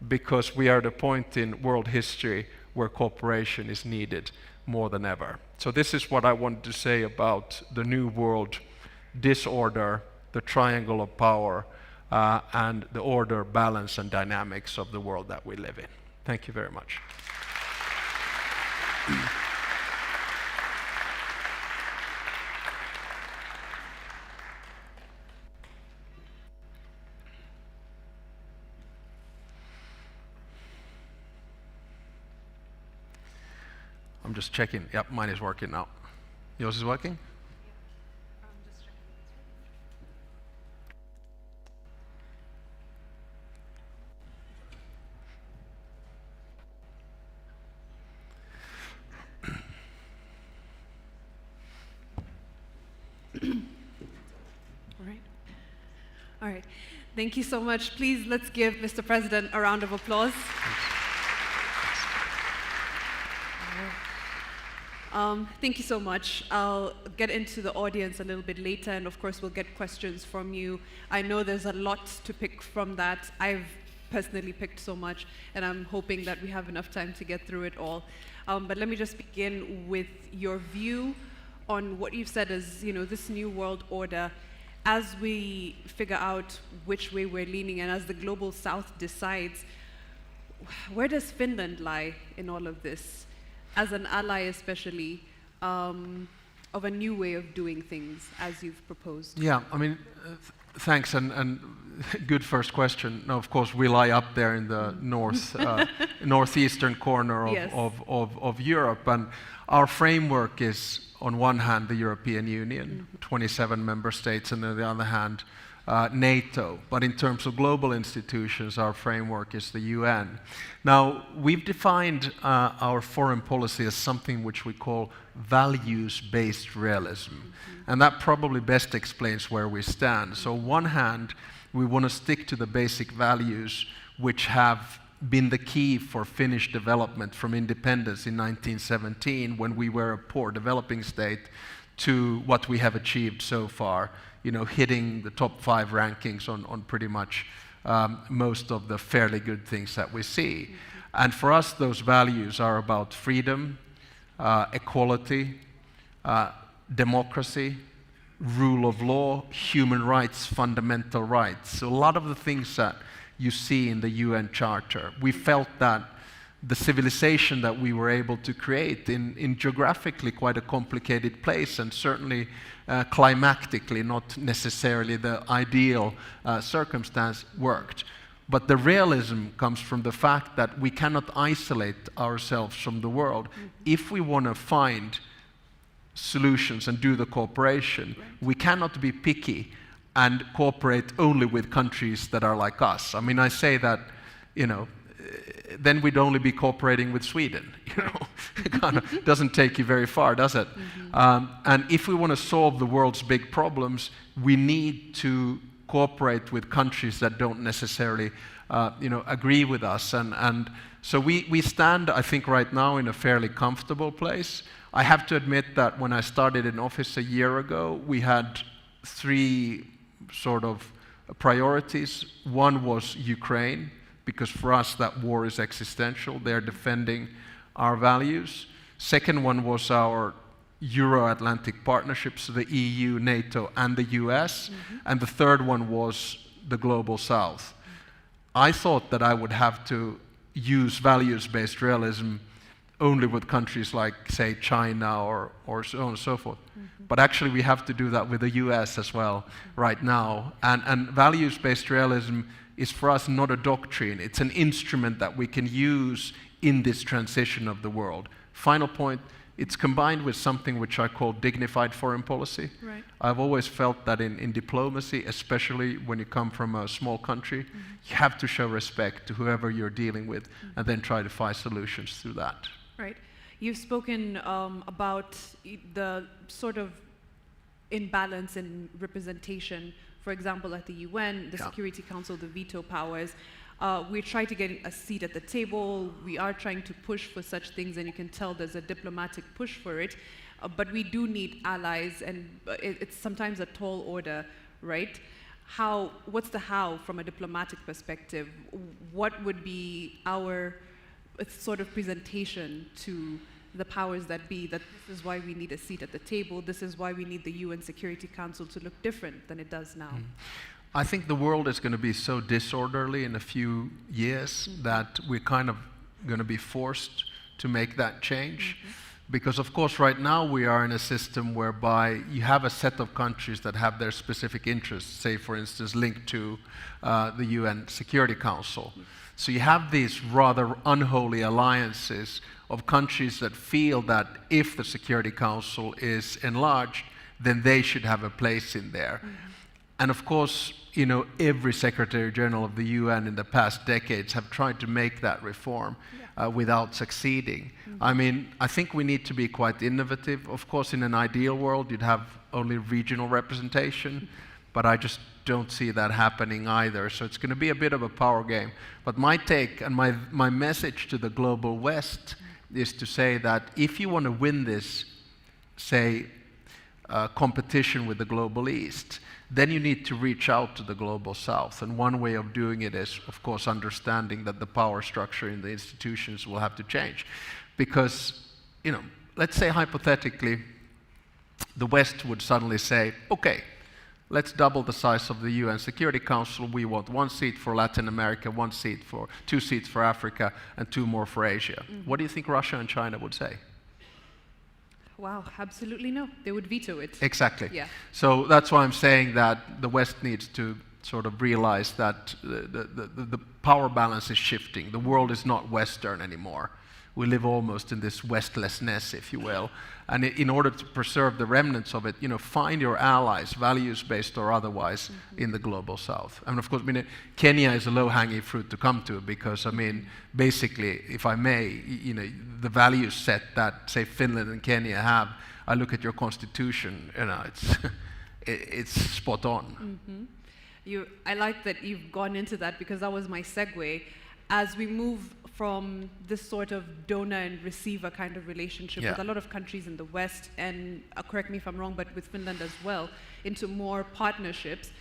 Speaker 4: Because we are at a point in world history where cooperation is needed more than ever. So this is what I wanted to say about the new world disorder, the triangle of power, and the order, balance, and dynamics of the world that we live in. Thank you very much. I'm just checking. Yep, mine is working now. Yours is working?
Speaker 5: All right. Thank you so much. Please, let's give Mr. President a round of applause. Thank you so much. I'll get into the audience a little bit later, and of course we'll get questions from you. I know there's a lot to pick from that. I've personally picked so much, and I'm hoping that we have enough time to get through it all. But let me just begin with your view on what you've said as, this new world order. As we figure out which way we're leaning, and as the global south decides, where does Finland lie in all of this? As an ally especially, of a new way of doing things, as you've proposed?
Speaker 4: Yeah, I mean, thanks, and good first question. Now, of course, we lie up there in the northeastern corner
Speaker 5: Yes.
Speaker 4: of Europe, and our framework is, on one hand, the European Union, 27 member states, and on the other hand, NATO. But in terms of global institutions, our framework is the UN. Now, we've defined our foreign policy as something which we call values-based realism. And that probably best explains where we stand. So on one hand, we want to stick to the basic values which have been the key for Finnish development from independence in 1917, when we were a poor developing state, to what we have achieved so far, hitting the top 5 rankings on pretty much most of the fairly good things that we see. And for us, those values are about freedom, equality, democracy, rule of law, human rights, fundamental rights. So a lot of the things that you see in the UN Charter, we felt that the civilization that we were able to create in geographically quite a complicated place, and certainly climactically not necessarily the ideal circumstance, worked. But the realism comes from the fact that we cannot isolate ourselves from the world. If we want to find solutions and do the cooperation, we cannot be picky and cooperate only with countries that are like us. I mean, I say that, then we'd only be cooperating with Sweden. It kind of doesn't take you very far, does it? And if we want to solve the world's big problems, we need to cooperate with countries that don't necessarily, agree with us. And so we stand, I think, right now in a fairly comfortable place. I have to admit that when I started in office a year ago, we had 3 sort of priorities. One was Ukraine, because for us that war is existential. They're defending our values. Second one was our Euro-Atlantic partnerships, so the EU, NATO, and the US. And the third one was the global south. I thought that I would have to use values-based realism only with countries like, say, China or so on and so forth. But actually we have to do that with the US as well right now. And values-based realism is for us not a doctrine, it's an instrument that we can use in this transition of the world. Final point, it's combined with something which I call dignified foreign policy.
Speaker 5: Right.
Speaker 4: I've always felt that in diplomacy, especially when you come from a small country, you have to show respect to whoever you're dealing with and then try to find solutions through that.
Speaker 5: Right. You've spoken about the sort of imbalance in representation. For example, at the UN, the Security Council, the veto powers, we try to get a seat at the table. We are trying to push for such things, and you can tell there's a diplomatic push for it. But we do need allies, and it's sometimes a tall order, right? What's the how from a diplomatic perspective? What would be our sort of presentation to the powers that be, that this is why we need a seat at the table, this is why we need the UN Security Council to look different than it does now?
Speaker 4: I think the world is going to be so disorderly in a few years that we're kind of going to be forced to make that change. Because of course right now we are in a system whereby you have a set of countries that have their specific interests, say for instance linked to the UN Security Council. So you have these rather unholy alliances of countries that feel that if the Security Council is enlarged, then they should have a place in there. And of course, every Secretary General of the UN in the past decades have tried to make that reform without succeeding. I mean, I think we need to be quite innovative. Of course, in an ideal world, you'd have only regional representation, but I just don't see that happening either. So it's going to be a bit of a power game. But my take and my message to the global West is to say that if you want to win this, say, competition with the global East, then you need to reach out to the global South. And one way of doing it is, of course, understanding that the power structure in the institutions will have to change. Because, you know, let's say hypothetically, the West would suddenly say, okay, let's double the size of the UN Security Council. We want 1 seat for Latin America, 2 seats for Africa, and 2 more for Asia. What do you think Russia and China would say?
Speaker 5: Wow, absolutely no. They would veto it.
Speaker 4: Exactly.
Speaker 5: Yeah.
Speaker 4: So that's why I'm saying that the West needs to sort of realize that the power balance is shifting. The world is not Western anymore. We live almost in this Westlessness, if you will. And in order to preserve the remnants of it, you know, find your allies, values-based or otherwise, in the global South. And of course, I mean, Kenya is a low-hanging fruit to come to because, I mean, basically, if I may, you know, the value set that, say, Finland and Kenya have, I look at your constitution, you know, it's spot on.
Speaker 5: I like that you've gone into that because that was my segue. As we move from this sort of donor and receiver kind of relationship with a lot of countries in the West, and correct me if I'm wrong, but with Finland as well, into more partnerships,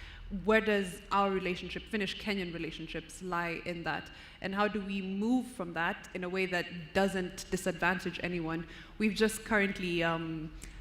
Speaker 5: where does our relationship, Finnish-Kenyan relationships, lie in that? And how do we move from that in a way that doesn't disadvantage anyone? We've just currently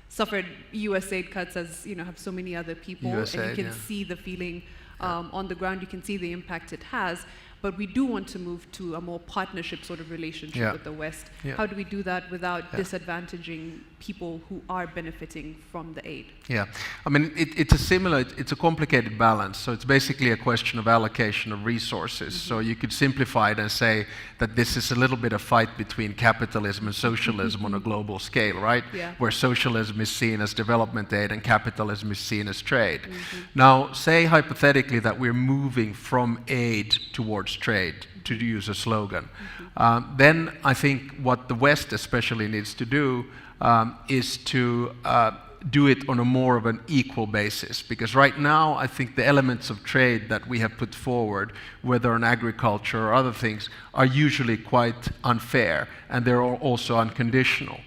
Speaker 5: suffered US aid cuts, as you know, have so many other people, and you can see the feeling on the ground, you can see the impact it has. But we do want to move to a more partnership sort of relationship with the West. How do we do that without disadvantaging people who are benefiting from the aid?
Speaker 4: Yeah, I mean, it's a complicated balance. So it's basically a question of allocation of resources. So you could simplify it and say that this is a little bit of fight between capitalism and socialism on a global scale, right? Where socialism is seen as development aid and capitalism is seen as trade. Now, say hypothetically that we're moving from aid towards trade, to use a slogan. Then I think what the West especially needs to do is to do it on a more of an equal basis. Because right now, I think the elements of trade that we have put forward, whether in agriculture or other things, are usually quite unfair, and they're also unconditional.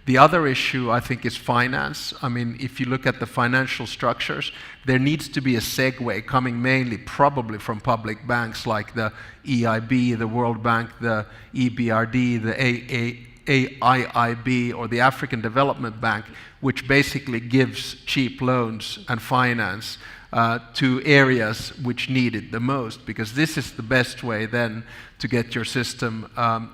Speaker 4: The other issue, I think, is finance. I mean, if you look at the financial structures, there needs to be a segue coming mainly probably from public banks like the EIB, the World Bank, the EBRD, the AIIB, or the African Development Bank, which basically gives cheap loans and finance to areas which need it the most, because this is the best way then to get your system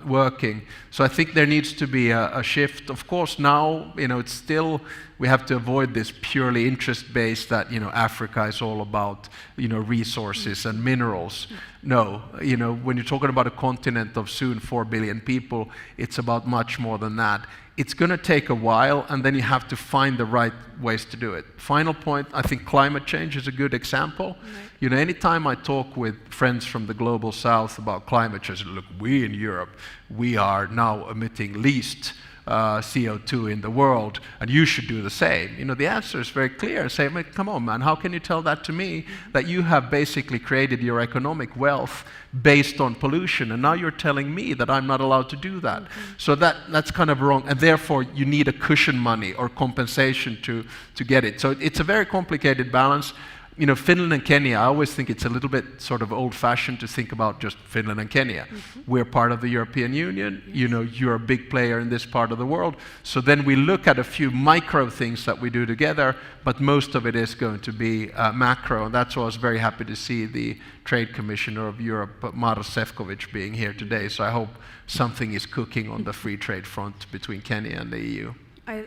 Speaker 4: working. So I think there needs to be a shift. Of course, now, you know, it's still, we have to avoid this purely interest-based that, you know, Africa is all about, you know, resources and minerals. No, you know, when you're talking about a continent of soon 4 billion people, it's about much more than that. It's going to take a while, and then you have to find the right ways to do it. Final point, I think climate change is a good example. You know, anytime I talk with friends from the global South about climate change, look, we in Europe, we are now emitting least CO2 in the world, and you should do the same. You know, the answer is very clear. Say, come on, man, how can you tell that to me, that you have basically created your economic wealth based on pollution, and now you're telling me that I'm not allowed to do that? So that's kind of wrong, and therefore you need a cushion money or compensation to get it. So it's a very complicated balance. You know, Finland and Kenya, I always think it's a little bit sort of old-fashioned to think about just Finland and Kenya. We're part of the European Union. You know, you're a big player in this part of the world. So then we look at a few micro things that we do together, but most of it is going to be macro. And that's why I was very happy to see the Trade Commissioner of Europe, Maros Sefcovic, being here today. So I hope something is cooking on the free trade front between Kenya and the EU.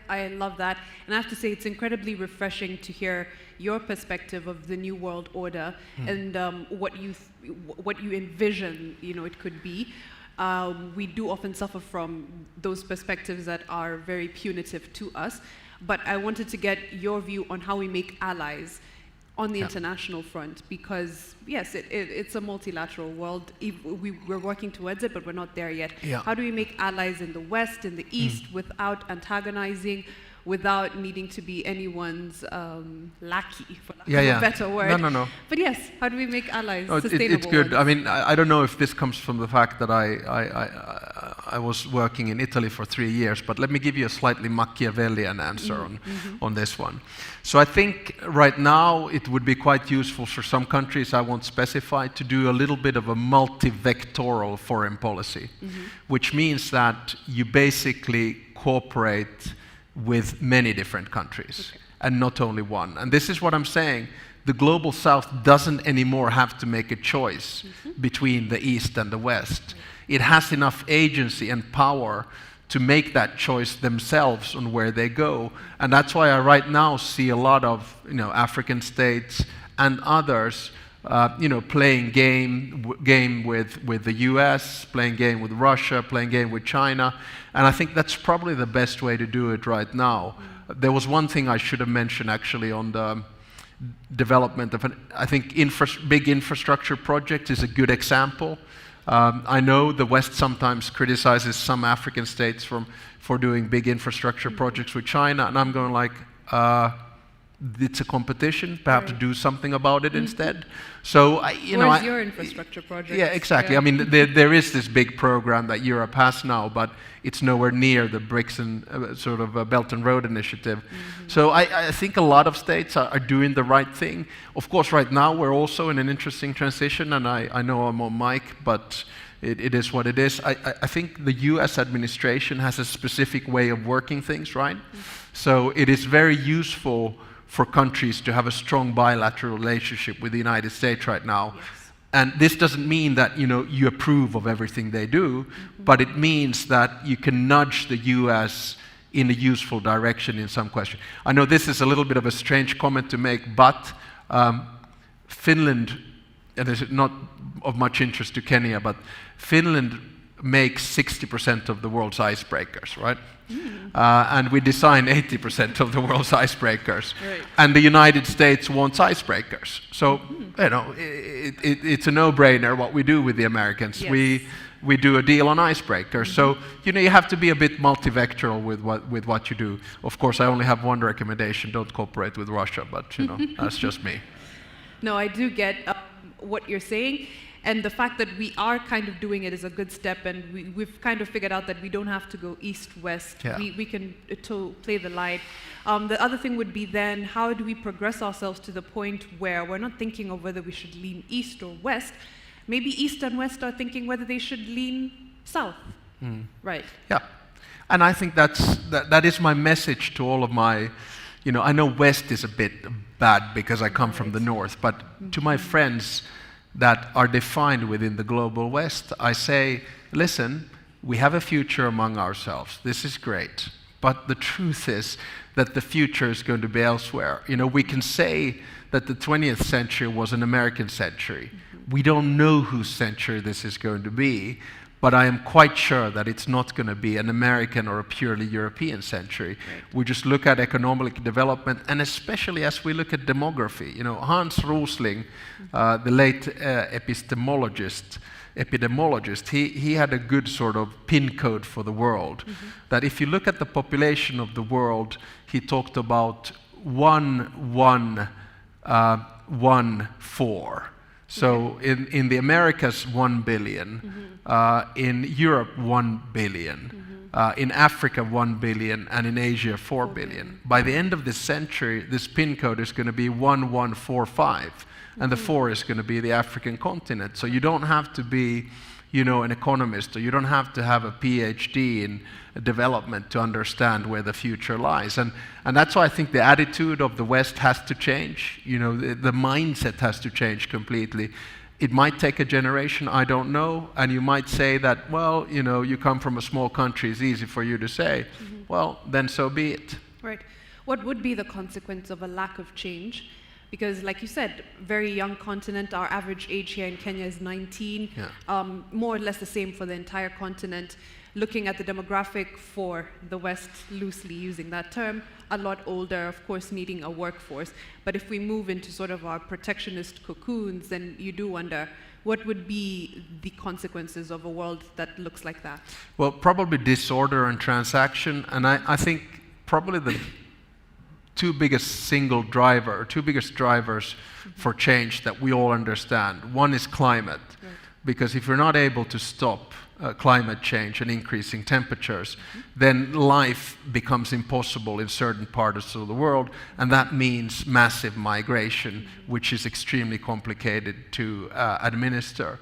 Speaker 5: I love that, and I have to say it's incredibly refreshing to hear your perspective of the new world order and what you envision, you know, it could be. We do often suffer from those perspectives that are very punitive to us, but I wanted to get your view on how we make allies on the international front, because yes, it's a multilateral world. We're working towards it, but we're not there yet. How do we make allies in the West, in the East, without antagonizing, without needing to be anyone's lackey, for lack of a better word?
Speaker 4: No.
Speaker 5: But yes, how do we make allies sustainable?
Speaker 4: It's good.
Speaker 5: ones?
Speaker 4: I mean, I don't know if this comes from the fact that I was working in Italy for 3 years, but let me give you a slightly Machiavellian answer on this one. So I think right now it would be quite useful for some countries, I won't specify, to do a little bit of a multi-vectoral foreign policy, which means that you basically cooperate with many different countries and not only one. And this is what I'm saying. The global south doesn't anymore have to make a choice between the east and the west. It has enough agency and power to make that choice themselves on where they go. And that's why I right now see a lot of African states and others playing game with the US, playing game with Russia, playing game with China. And I think that's probably the best way to do it right now. There was one thing I should have mentioned actually on the development of I think big infrastructure project is a good example. I know the West sometimes criticizes some African states for doing big infrastructure projects with China, and I'm going like, it's a competition, perhaps do something about it instead. So,
Speaker 5: Where's your infrastructure project?
Speaker 4: Yeah, exactly. I mean, there is this big program that Europe has now, but it's nowhere near the BRICS and sort of Belt and Road Initiative. So I think a lot of states are doing the right thing. Of course, right now we're also in an interesting transition, and I know I'm on mic, but it is what it is. I think the US administration has a specific way of working things, right? So it is very useful for countries to have a strong bilateral relationship with the United States right now. And this doesn't mean that you approve of everything they do, but it means that you can nudge the US in a useful direction in some question. I know this is a little bit of a strange comment to make, but Finland, and this is not of much interest to Kenya, but Finland makes 60% of the world's icebreakers, right? And we design 80% of the world's icebreakers.
Speaker 5: Right.
Speaker 4: And the United States wants icebreakers. So, it's a no-brainer what we do with the Americans.
Speaker 5: Yes.
Speaker 4: We do a deal on icebreakers. So, you have to be a bit multivectoral with what you do. Of course, I only have one recommendation: don't cooperate with Russia, but, that's just me.
Speaker 5: No, I do get what you're saying. And the fact that we are kind of doing it is a good step, and we've kind of figured out that we don't have to go east-west.
Speaker 4: Yeah.
Speaker 5: We can play the line. The other thing would be then, how do we progress ourselves to the point where we're not thinking of whether we should lean east or west? Maybe east and west are thinking whether they should lean south. Right.
Speaker 4: Yeah. And I think that is my message to all of my, I know west is a bit bad because I come from the north, but to my friends that are defined within the global West, I say, listen, we have a future among ourselves. This is great. But the truth is that the future is going to be elsewhere. We can say that the 20th century was an American century. We don't know whose century this is going to be, but I am quite sure that it's not going to be an American or a purely European century. Right. We just look at economic development, and especially as we look at demography. Hans Rosling, the late epidemiologist, he had a good sort of pin code for the world. That if you look at the population of the world, he talked about 1-1-1-4. So in the Americas, 1 billion, in Europe, 1 billion, in Africa, 1 billion, and in Asia, 4 billion. By the end of this century, this pin code is going to be 1145, and the 4 is going to be the African continent. So you don't have to be, an economist, or you don't have to have a PhD in development to understand where the future lies. And that's why I think the attitude of the West has to change. The mindset has to change completely. It might take a generation, I don't know, and you might say that, well, you come from a small country, it's easy for you to say. Well, then so be it.
Speaker 5: Right. What would be the consequence of a lack of change? Because, like you said, very young continent, our average age here in Kenya is 19, more or less the same for the entire continent. Looking at the demographic for the West, loosely using that term, a lot older, of course, needing a workforce. But if we move into sort of our protectionist cocoons, then you do wonder, what would be the consequences of a world that looks like that?
Speaker 4: Well, probably disorder and transaction, and I think probably the two biggest drivers for change that we all understand. One is climate, because if you're not able to stop climate change and increasing temperatures, then life becomes impossible in certain parts of the world, and that means massive migration, which is extremely complicated to administer.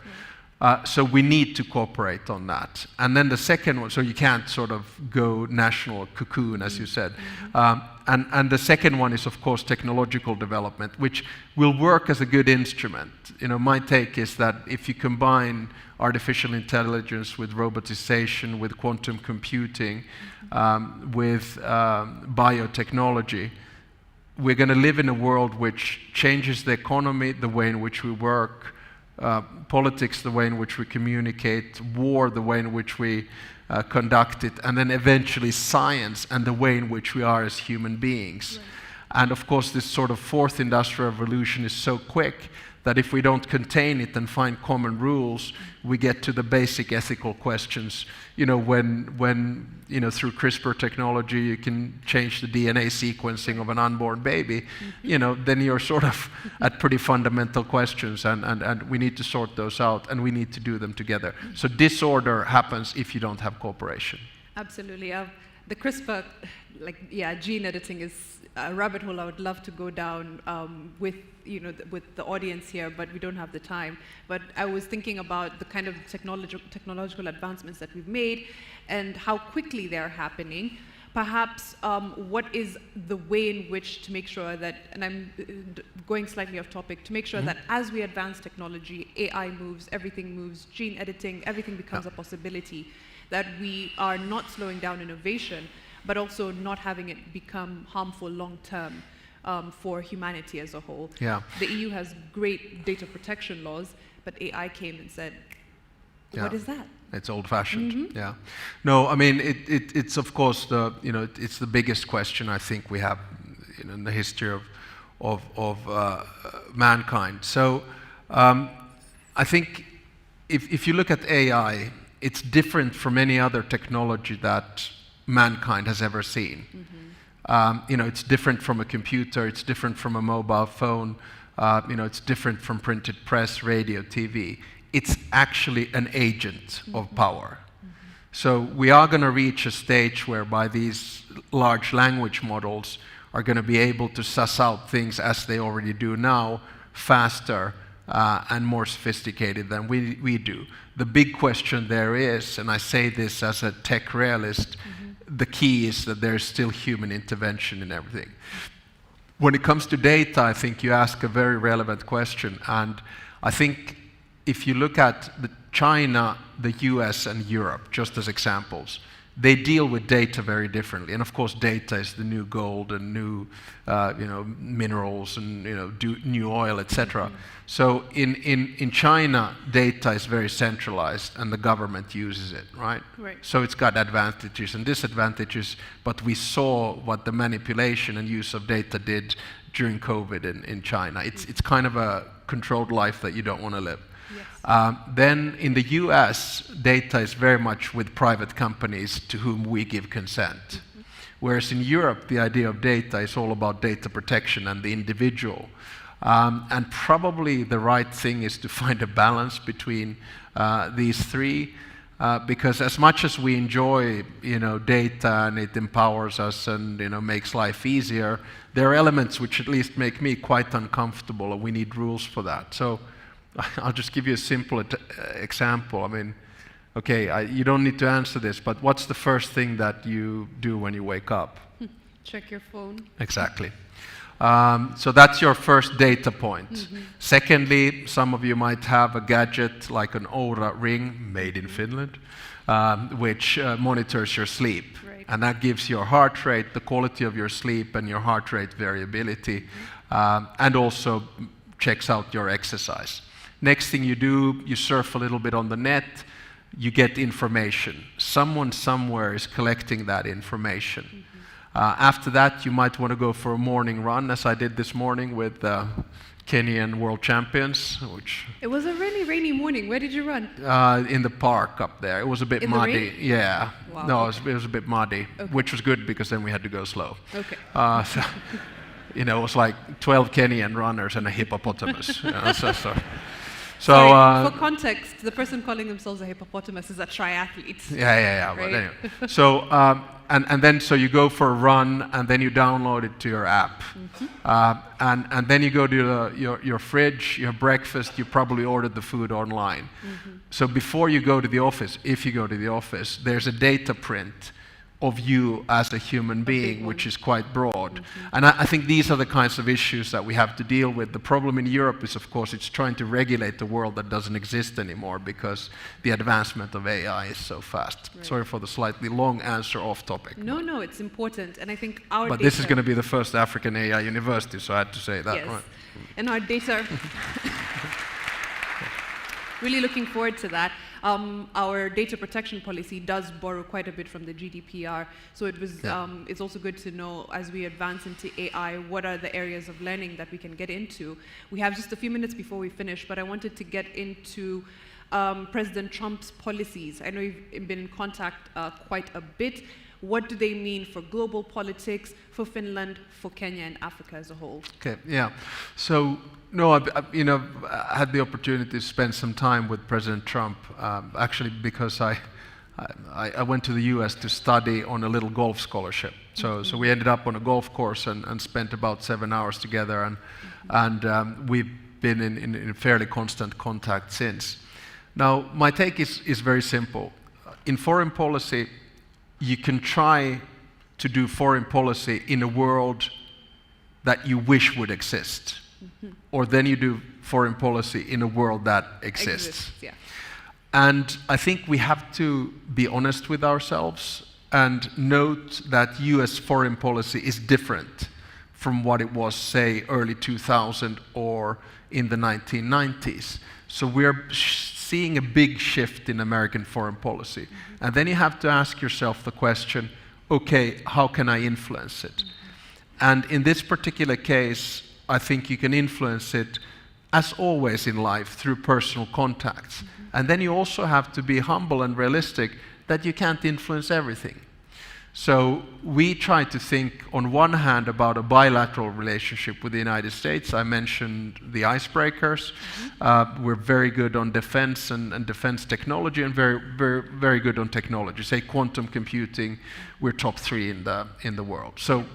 Speaker 4: So we need to cooperate on that. And then the second one, so you can't sort of go national cocoon, as you said. And the second one is, of course, technological development, which will work as a good instrument. You know, my take is that if you combine artificial intelligence with robotization, with quantum computing, with biotechnology, we're going to live in a world which changes the economy, the way in which we work, politics, the way in which we communicate, war, the way in which we conduct it, and then eventually science and the way in which we are as human beings. Right. And of course, this sort of fourth industrial revolution is so quick that if we don't contain it and find common rules, we get to the basic ethical questions. You know, when you know, through CRISPR technology you can change the DNA sequencing of an unborn baby, you know, then you're sort of at pretty fundamental questions, and we need to sort those out, and we need to do them together. So disorder happens if you don't have cooperation.
Speaker 5: Absolutely. The CRISPR, gene editing is a rabbit hole I would love to go down with the audience here, but we don't have the time. But I was thinking about the kind of technological advancements that we've made and how quickly they're happening. Perhaps what is the way in which to make sure that, and I'm going slightly off topic, to make sure that as we advance technology, AI moves, everything moves, gene editing, everything becomes a possibility, that we are not slowing down innovation, but also not having it become harmful long-term for humanity as a whole.
Speaker 4: Yeah.
Speaker 5: The EU has great data protection laws, but AI came and said, what is that?
Speaker 4: It's old-fashioned. Yeah. No, I mean it's of course it's the biggest question I think we have in the history of mankind. So I think if you look at AI, it's different from any other technology that mankind has ever seen. It's different from a computer, it's different from a mobile phone, it's different from printed press, radio, TV. It's actually an agent of power. So we are going to reach a stage whereby these large language models are going to be able to suss out things as they already do now, faster and more sophisticated than we do. The big question there is, and I say this as a tech realist, the key is that there's still human intervention in everything. When it comes to data, I think you ask a very relevant question, and I think if you look at China, the US, and Europe, just as examples, they deal with data very differently. And of course, data is the new gold and new minerals and new oil, etc. So in China, data is very centralized, and the government uses it, right? So it's got advantages and disadvantages, but we saw what the manipulation and use of data did during COVID in China. It's kind of a controlled life that you don't want to live. Yes. Then in the US, data is very much with private companies to whom we give consent. Whereas in Europe, the idea of data is all about data protection and the individual. And probably the right thing is to find a balance between these three, because as much as we enjoy data and it empowers us and makes life easier, there are elements which at least make me quite uncomfortable, and we need rules for that. So I'll just give you a simple example. I mean, okay, you don't need to answer this, but what's the first thing that you do when you wake up?
Speaker 5: Check your phone.
Speaker 4: Exactly. So that's your first data point. Secondly, some of you might have a gadget like an Oura ring, made in Finland, which monitors your sleep. Right. And that gives your heart rate, the quality of your sleep, and your heart rate variability, and also checks out your exercise. Next thing you do, you surf a little bit on the net, you get information. Someone somewhere is collecting that information. After that, you might want to go for a morning run, as I did this morning with Kenyan world champions.
Speaker 5: It was a really rainy morning. Where did you run?
Speaker 4: In the park up there. It was a bit muddy.
Speaker 5: The rain?
Speaker 4: Yeah.
Speaker 5: Wow.
Speaker 4: No, it was a bit muddy, which was good because then we had to go slow.
Speaker 5: Okay.
Speaker 4: It was like 12 Kenyan runners and a hippopotamus. So,
Speaker 5: Sorry, for context, the person calling themselves a hippopotamus is a triathlete.
Speaker 4: yeah. But
Speaker 5: Right?
Speaker 4: anyway, so and then so you go for a run, and then you download it to your app, and then you go to your fridge, you have breakfast, you probably ordered the food online. So before you go to the office, if you go to the office, there's a data print of you as a human being, which is quite broad. And I think these are the kinds of issues that we have to deal with. The problem in Europe is, of course, it's trying to regulate the world that doesn't exist anymore because the advancement of AI is so fast.
Speaker 5: Right.
Speaker 4: Sorry for the slightly long answer off topic.
Speaker 5: No, it's important. And I think our
Speaker 4: But
Speaker 5: data...
Speaker 4: this is going to be the first African AI university, so I had to say that,
Speaker 5: Yes.
Speaker 4: right?
Speaker 5: And our data... Really looking forward to that. Our data protection policy does borrow quite a bit from the GDPR, so it was, it's also good to know as we advance into AI, what are the areas of learning that we can get into. We have just a few minutes before we finish, but I wanted to get into President Trump's policies. I know you've been in contact quite a bit. What do they mean for global politics, for Finland, for Kenya, and Africa as a whole?
Speaker 4: Okay, yeah. So, no, I had the opportunity to spend some time with President Trump, actually because I went to the US to study on a little golf scholarship. So we ended up on a golf course and spent about 7 hours together, and we've been in fairly constant contact since. Now, my take is very simple. In foreign policy, you can try to do foreign policy in a world that you wish would exist. Or then you do foreign policy in a world that exists.
Speaker 5: Yeah.
Speaker 4: And I think we have to be honest with ourselves and note that US foreign policy is different from what it was, say, early 2000 or in the 1990s. So we're seeing a big shift in American foreign policy. And then you have to ask yourself the question, okay, how can I influence it? And in this particular case, I think you can influence it, as always in life, through personal contacts. And then you also have to be humble and realistic that you can't influence everything. So we try to think, on one hand, about a bilateral relationship with the United States. I mentioned the icebreakers. We're very good on defense and defense technology, and very good on technology. Say quantum computing, we're top 3 in the world. So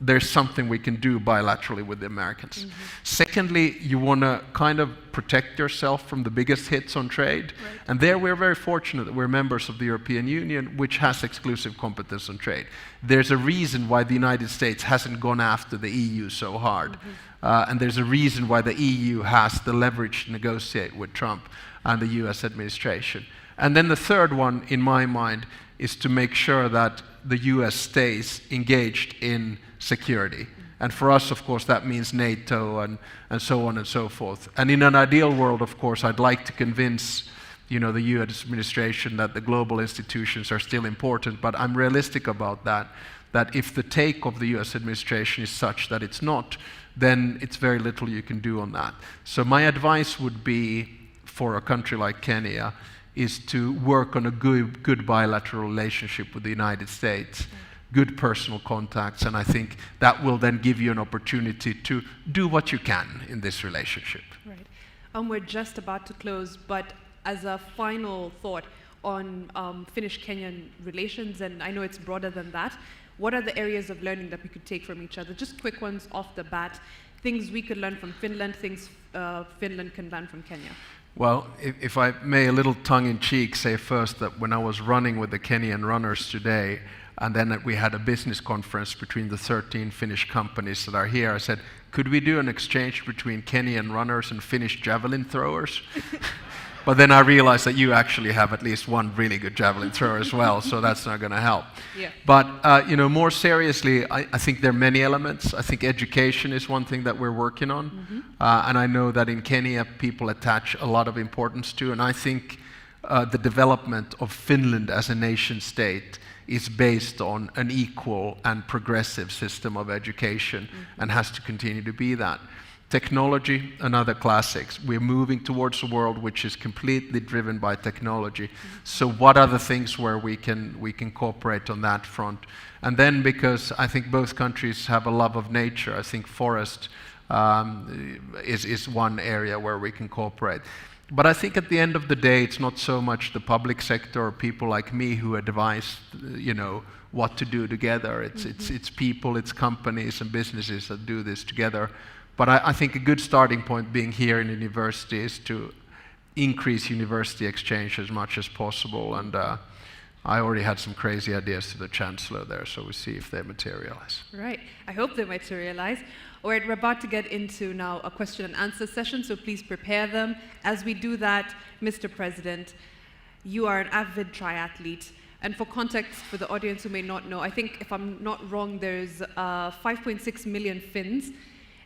Speaker 4: there's something we can do bilaterally with the Americans. Secondly, you want to kind of protect yourself from the biggest hits on trade. Right. And there we're very fortunate that we're members of the European Union, which has exclusive competence on trade. There's a reason why the United States hasn't gone after the EU so hard. And there's a reason why the EU has the leverage to negotiate with Trump and the US administration. And then the third one, in my mind, is to make sure that the US stays engaged in security. And for us, of course, that means NATO and so on and so forth. And in an ideal world, of course, I'd like to convince the US administration that the global institutions are still important, but I'm realistic about that if the take of the US administration is such that it's not, then it's very little you can do on that. So my advice would be, for a country like Kenya, is to work on a good bilateral relationship with the United States, good personal contacts, and I think that will then give you an opportunity to do what you can in this relationship.
Speaker 5: Right. We're just about to close, but as a final thought on Finnish-Kenyan relations, and I know it's broader than that, what are the areas of learning that we could take from each other? Just quick ones off the bat, things we could learn from Finland, things Finland can learn from Kenya.
Speaker 4: Well, if I may, a little tongue-in-cheek, say first that when I was running with the Kenyan runners today, and then we had a business conference between the 13 Finnish companies that are here, I said, could we do an exchange between Kenyan runners and Finnish javelin throwers? But then I realized that you actually have at least one really good javelin thrower as well, so that's not going to help.
Speaker 5: Yeah.
Speaker 4: But more seriously, I think there are many elements. I think education is one thing that we're working on, and I know that in Kenya people attach a lot of importance to, and I think the development of Finland as a nation state is based on an equal and progressive system of education and has to continue to be that. Technology, another classics. We're moving towards a world which is completely driven by technology. So what are the things where we can cooperate on that front? And then, because I think both countries have a love of nature, I think forest is one area where we can cooperate. But I think at the end of the day, it's not so much the public sector or people like me who advise, what to do together. It's people, it's companies and businesses that do this together. But I think a good starting point being here in university is to increase university exchange as much as possible. And I already had some crazy ideas to the chancellor there, so we'll see if they materialize.
Speaker 5: Right. I hope they materialize. All right, we're about to get into now a question and answer session, so please prepare them. As we do that, Mr. President, you are an avid triathlete. And for context, for the audience who may not know, I think if I'm not wrong, there's 5.6 million Finns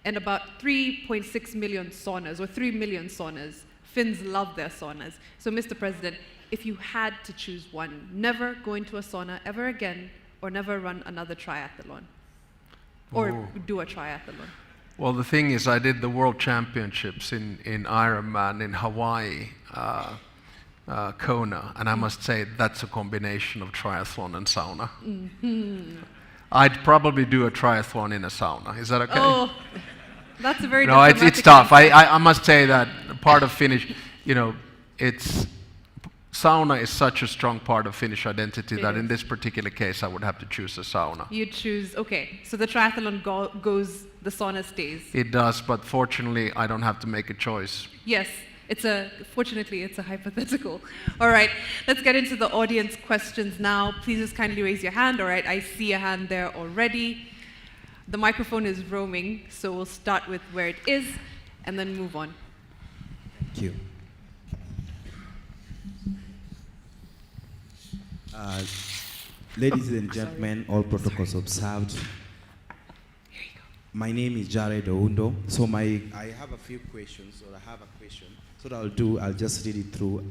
Speaker 5: and about 3.6 million saunas, or 3 million saunas. Finns love their saunas. So, Mr. President, if you had to choose one, never go into a sauna ever again, or never run another triathlon, or do a triathlon.
Speaker 4: Well, the thing is, I did the World Championships in Ironman in Hawaii, Kona, and I must say that's a combination of triathlon and sauna. Mm-hmm. I'd probably do a triathlon in a sauna. Is that okay?
Speaker 5: Oh, that's a very
Speaker 4: no. It's tough. I must say that part of Finnish, sauna is such a strong part of Finnish identity that in this particular case I would have to choose a sauna.
Speaker 5: You choose, okay. So the triathlon goes, the sauna stays.
Speaker 4: It does, but fortunately I don't have to make a choice.
Speaker 5: Yes, fortunately it's a hypothetical. All right, let's get into the audience questions now. Please just kindly raise your hand. All right, I see a hand there already. The microphone is roaming, so we'll start with where it is and then move on.
Speaker 6: Thank you. Ladies and gentlemen, all protocols observed.
Speaker 5: Here you go.
Speaker 6: My name is Jared Oundo. So I have a few questions, or I have a question. So what I'll just read it through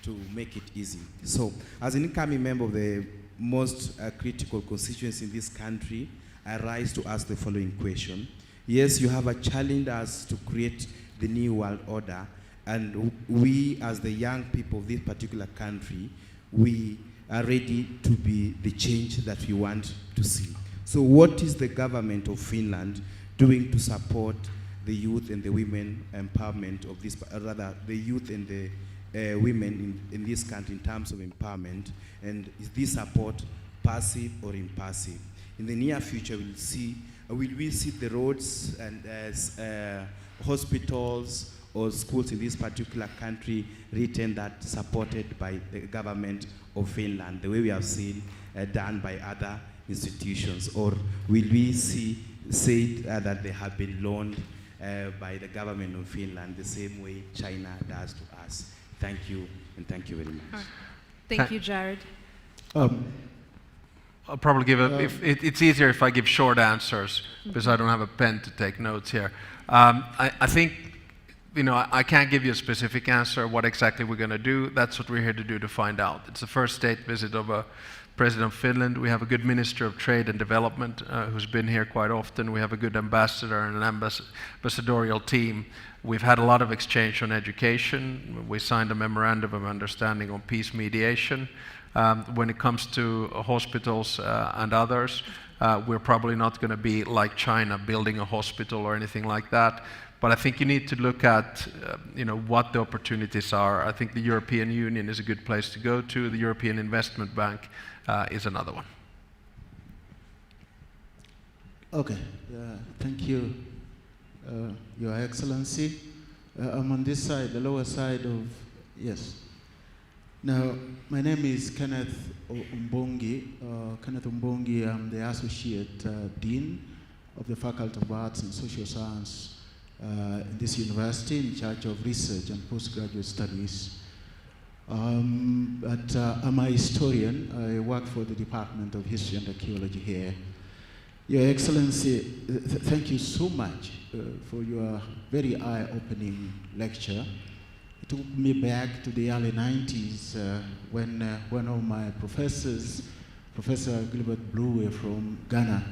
Speaker 6: to make it easy. So, as an incoming member of the most critical constituency in this country, I rise to ask the following question. Yes, you have challenged us to create the new world order, and we, as the young people of this particular country, we are ready to be the change that we want to see. So what is the government of Finland doing to support the youth and the women empowerment of this, rather the youth and the women in this country in terms of empowerment? And is this support passive or impassive? In the near future, will we see the roads and hospitals or schools in this particular country written that supported by the government of Finland, the way we have seen done by other institutions? Or will we say that they have been loaned by the government of Finland the same way China does to us? Thank you, and thank you very much.
Speaker 5: Thank you, Jared.
Speaker 4: I'll probably give it's easier if I give short answers, because I don't have a pen to take notes here. I think, I can't give you a specific answer what exactly we're going to do. That's what we're here to do, to find out. It's the first state visit of a president of Finland. We have a good Minister of Trade and Development who's been here quite often. We have a good ambassador and an ambassadorial team. We've had a lot of exchange on education. We signed a memorandum of understanding on peace mediation. When it comes to hospitals and others, we're probably not going to be like China, building a hospital or anything like that. But I think you need to look at, what the opportunities are. I think the European Union is a good place to go to. The European Investment Bank is another one.
Speaker 7: Okay, thank you, Your Excellency. I'm on this side, the lower side of, yes. Now, my name is Kenneth Umbongi. Kenneth Umbongi, I'm the Associate Dean of the Faculty of Arts and Social Science in this university, in charge of research and postgraduate studies. But I'm a historian. I work for the Department of History and Archaeology here. Your Excellency, thank you so much for your very eye-opening lecture. It took me back to the early 90s when one of my professors, Professor Gilbert Blue from Ghana,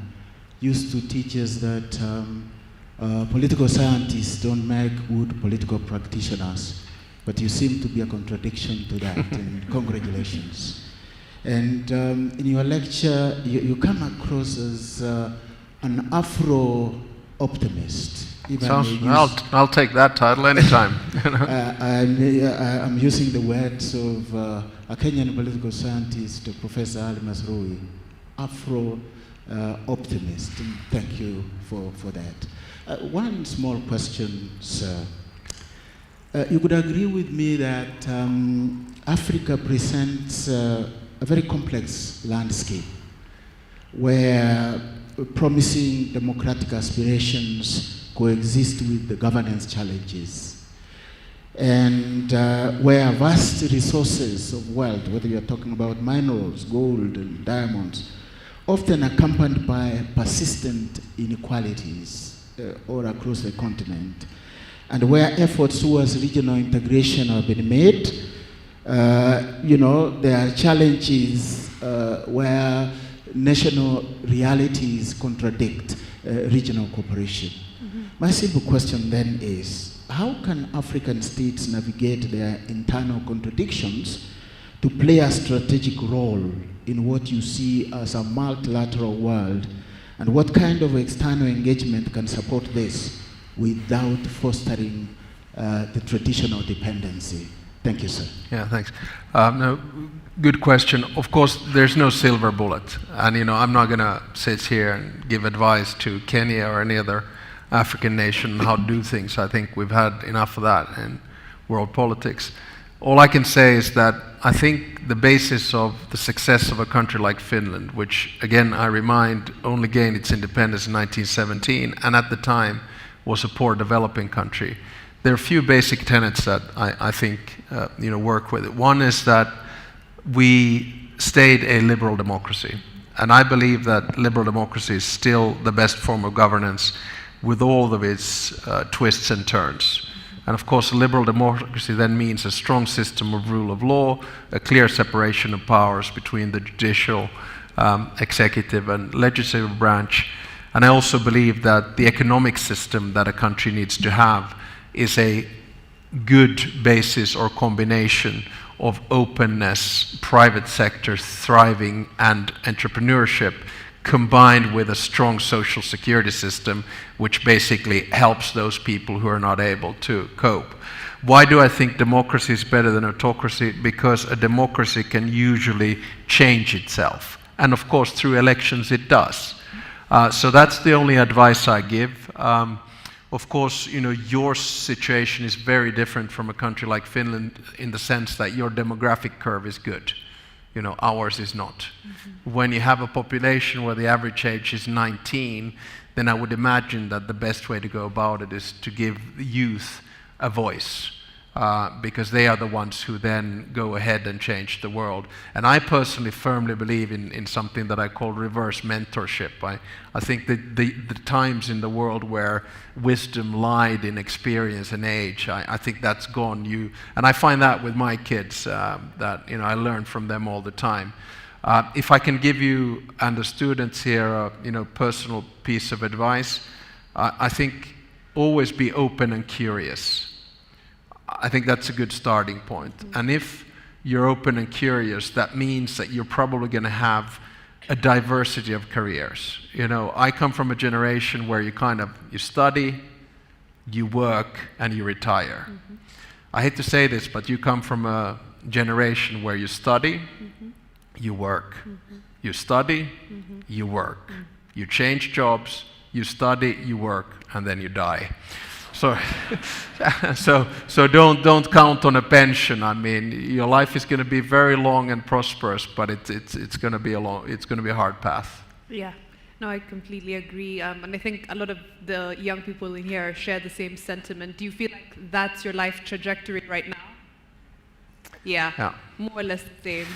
Speaker 7: used to teach us that political scientists don't make good political practitioners, but you seem to be a contradiction to that, and congratulations. And in your lecture, you come across as an Afro-optimist. if I
Speaker 4: So
Speaker 7: may use,
Speaker 4: I'll take that title anytime.
Speaker 7: I'm using the words of a Kenyan political scientist, Professor Ali Masrui, Afro optimist. And thank you for that. One small question, sir. You could agree with me that Africa presents a very complex landscape where promising democratic aspirations coexist with the governance challenges, and where vast resources of wealth, whether you're talking about minerals, gold and diamonds, often accompanied by persistent inequalities all across the continent, and where efforts towards regional integration have been made, there are challenges where national realities contradict regional cooperation. Mm-hmm. My simple question then is, how can African states navigate their internal contradictions to play a strategic role in what you see as a multilateral world, and what kind of external engagement can support this without fostering the traditional dependency? Thank you, sir.
Speaker 4: Yeah, thanks. No, good question. Of course, there's no silver bullet. And, I'm not going to sit here and give advice to Kenya or any other African nation on how to do things. I think we've had enough of that in world politics. All I can say is that I think the basis of the success of a country like Finland, which, again, I remind, only gained its independence in 1917, and at the time was a poor developing country, there are a few basic tenets that I think work with it. One is that we stayed a liberal democracy, and I believe that liberal democracy is still the best form of governance with all of its twists and turns. And of course, a liberal democracy then means a strong system of rule of law, a clear separation of powers between the judicial, executive and legislative branch. And I also believe that the economic system that a country needs to have is a good basis or combination of openness, private sector thriving, and entrepreneurship, combined with a strong social security system, which basically helps those people who are not able to cope. Why do I think democracy is better than autocracy? Because a democracy can usually change itself. And of course, through elections, it does. So that's the only advice I give. Of course, your situation is very different from a country like Finland in the sense that your demographic curve is good. Ours is not. Mm-hmm. When you have a population where the average age is 19, then I would imagine that the best way to go about it is to give youth a voice, because they are the ones who then go ahead and change the world. And I personally firmly believe in something that I call reverse mentorship. I think that the times in the world where wisdom lied in experience and age, I think that's gone. And I find that with my kids, that I learn from them all the time. If I can give you and the students here a personal piece of advice, I think always be open and curious. I think that's a good starting point. Mm-hmm. And if you're open and curious, that means that you're probably going to have a diversity of careers. I come from a generation where you study, you work, and you retire. Mm-hmm. I hate to say this, but you come from a generation where you study, mm-hmm. you work. Mm-hmm. You study, mm-hmm. you work. Mm-hmm. You change jobs, you study, you work, and then you die. So don't count on a pension. I mean, your life is going to be very long and prosperous, but it's going to be a hard path.
Speaker 5: Yeah, no, I completely agree, and I think a lot of the young people in here share the same sentiment. Do you feel like that's your life trajectory right now? Yeah. More or less the same.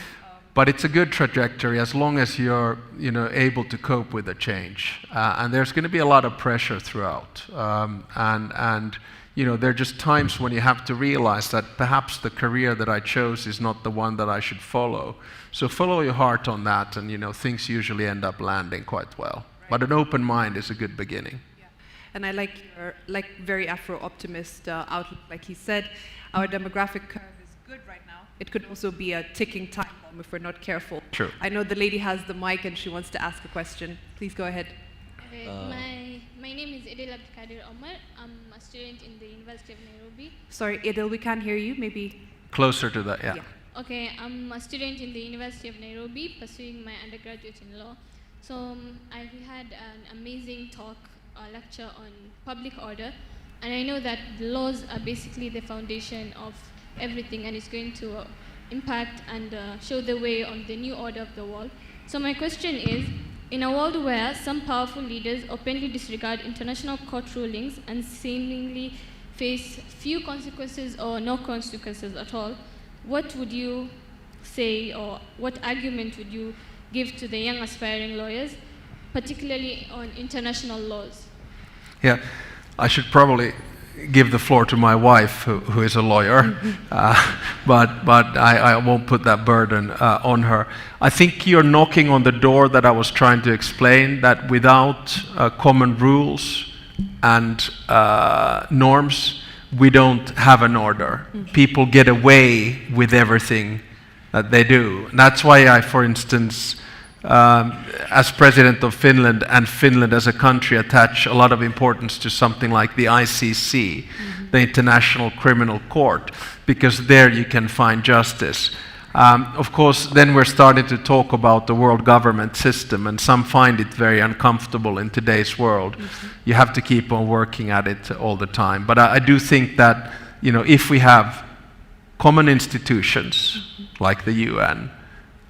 Speaker 4: But it's a good trajectory as long as you're able to cope with the change. And there's going to be a lot of pressure throughout. And there are just times when you have to realize that perhaps the career that I chose is not the one that I should follow. So follow your heart on that, and things usually end up landing quite well. Right. But an open mind is a good beginning. Yeah.
Speaker 5: And I like your very Afro-optimist outlook. Like he said, our demographic curve is good right now. It could also be a ticking time bomb if we're not careful.
Speaker 4: True.
Speaker 5: I know the lady has the mic and she wants to ask a question. Please go ahead.
Speaker 8: My name is Idil Abdikadir Omar. I'm a student in the University of Nairobi.
Speaker 5: Sorry, Idil, we can't hear you. Maybe.
Speaker 4: Closer to that, yeah.
Speaker 8: Okay, I'm a student in the University of Nairobi pursuing my undergraduate in law. So I had an amazing talk, lecture on public order, and I know that laws are basically the foundation of everything, and it's going to impact and show the way on the new order of the world. So my question is, in a world where some powerful leaders openly disregard international court rulings and seemingly face few consequences or no consequences at all, what would you say, or what argument would you give to the young aspiring lawyers, particularly on international laws?
Speaker 4: Yeah, I should probably give the floor to my wife, who is a lawyer, but I won't put that burden on her. I think you're knocking on the door that I was trying to explain, that without common rules and norms, we don't have an order. People get away with everything that they do. And that's why I, for instance, as president of Finland, and Finland as a country, attach a lot of importance to something like the ICC, the International Criminal Court, because there you can find justice. Of course, then we're starting to talk about the world government system, and some find it very uncomfortable in today's world. You have to keep on working at it all the time. But I do think that, you know, if we have common institutions like the UN,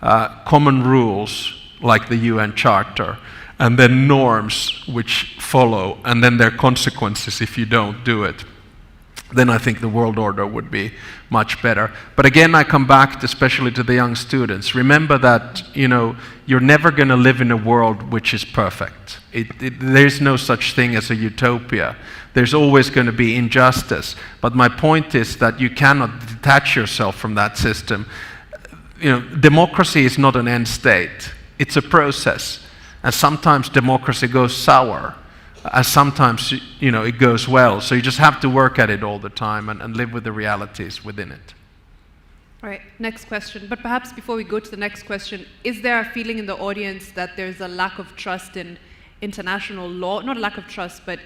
Speaker 4: common rules like the UN Charter, and then norms which follow, and then there are consequences if you don't do it, then I think the world order would be much better. But again, I come back especially to the young students. Remember that, you know, you're never going to live in a world which is perfect. There's no such thing as a utopia. There's always going to be injustice. But my point is that you cannot detach yourself from that system. You know, democracy is not an end state. It's a process. And sometimes democracy goes sour. And sometimes, you know, it goes well. So you just have to work at it all the time and live with the realities within it.
Speaker 5: All right, next question. But perhaps before we go to the next question, is there a feeling in the audience that there's a lack of trust in international law? Not a lack of trust, but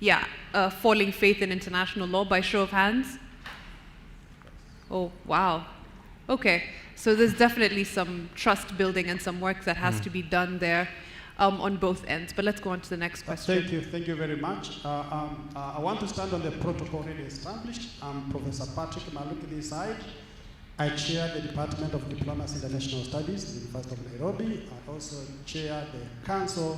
Speaker 5: yeah, falling faith in international law, by show of hands? Oh, wow. Okay, so there's definitely some trust building and some work that has to be done there. On both ends, but let's go on to the next question.
Speaker 9: Thank you very much. I want to stand on the protocol already established. I'm Professor Patrick Maluki this side. I chair the Department of Diplomacy and International Studies at the University of Nairobi. I also chair the Council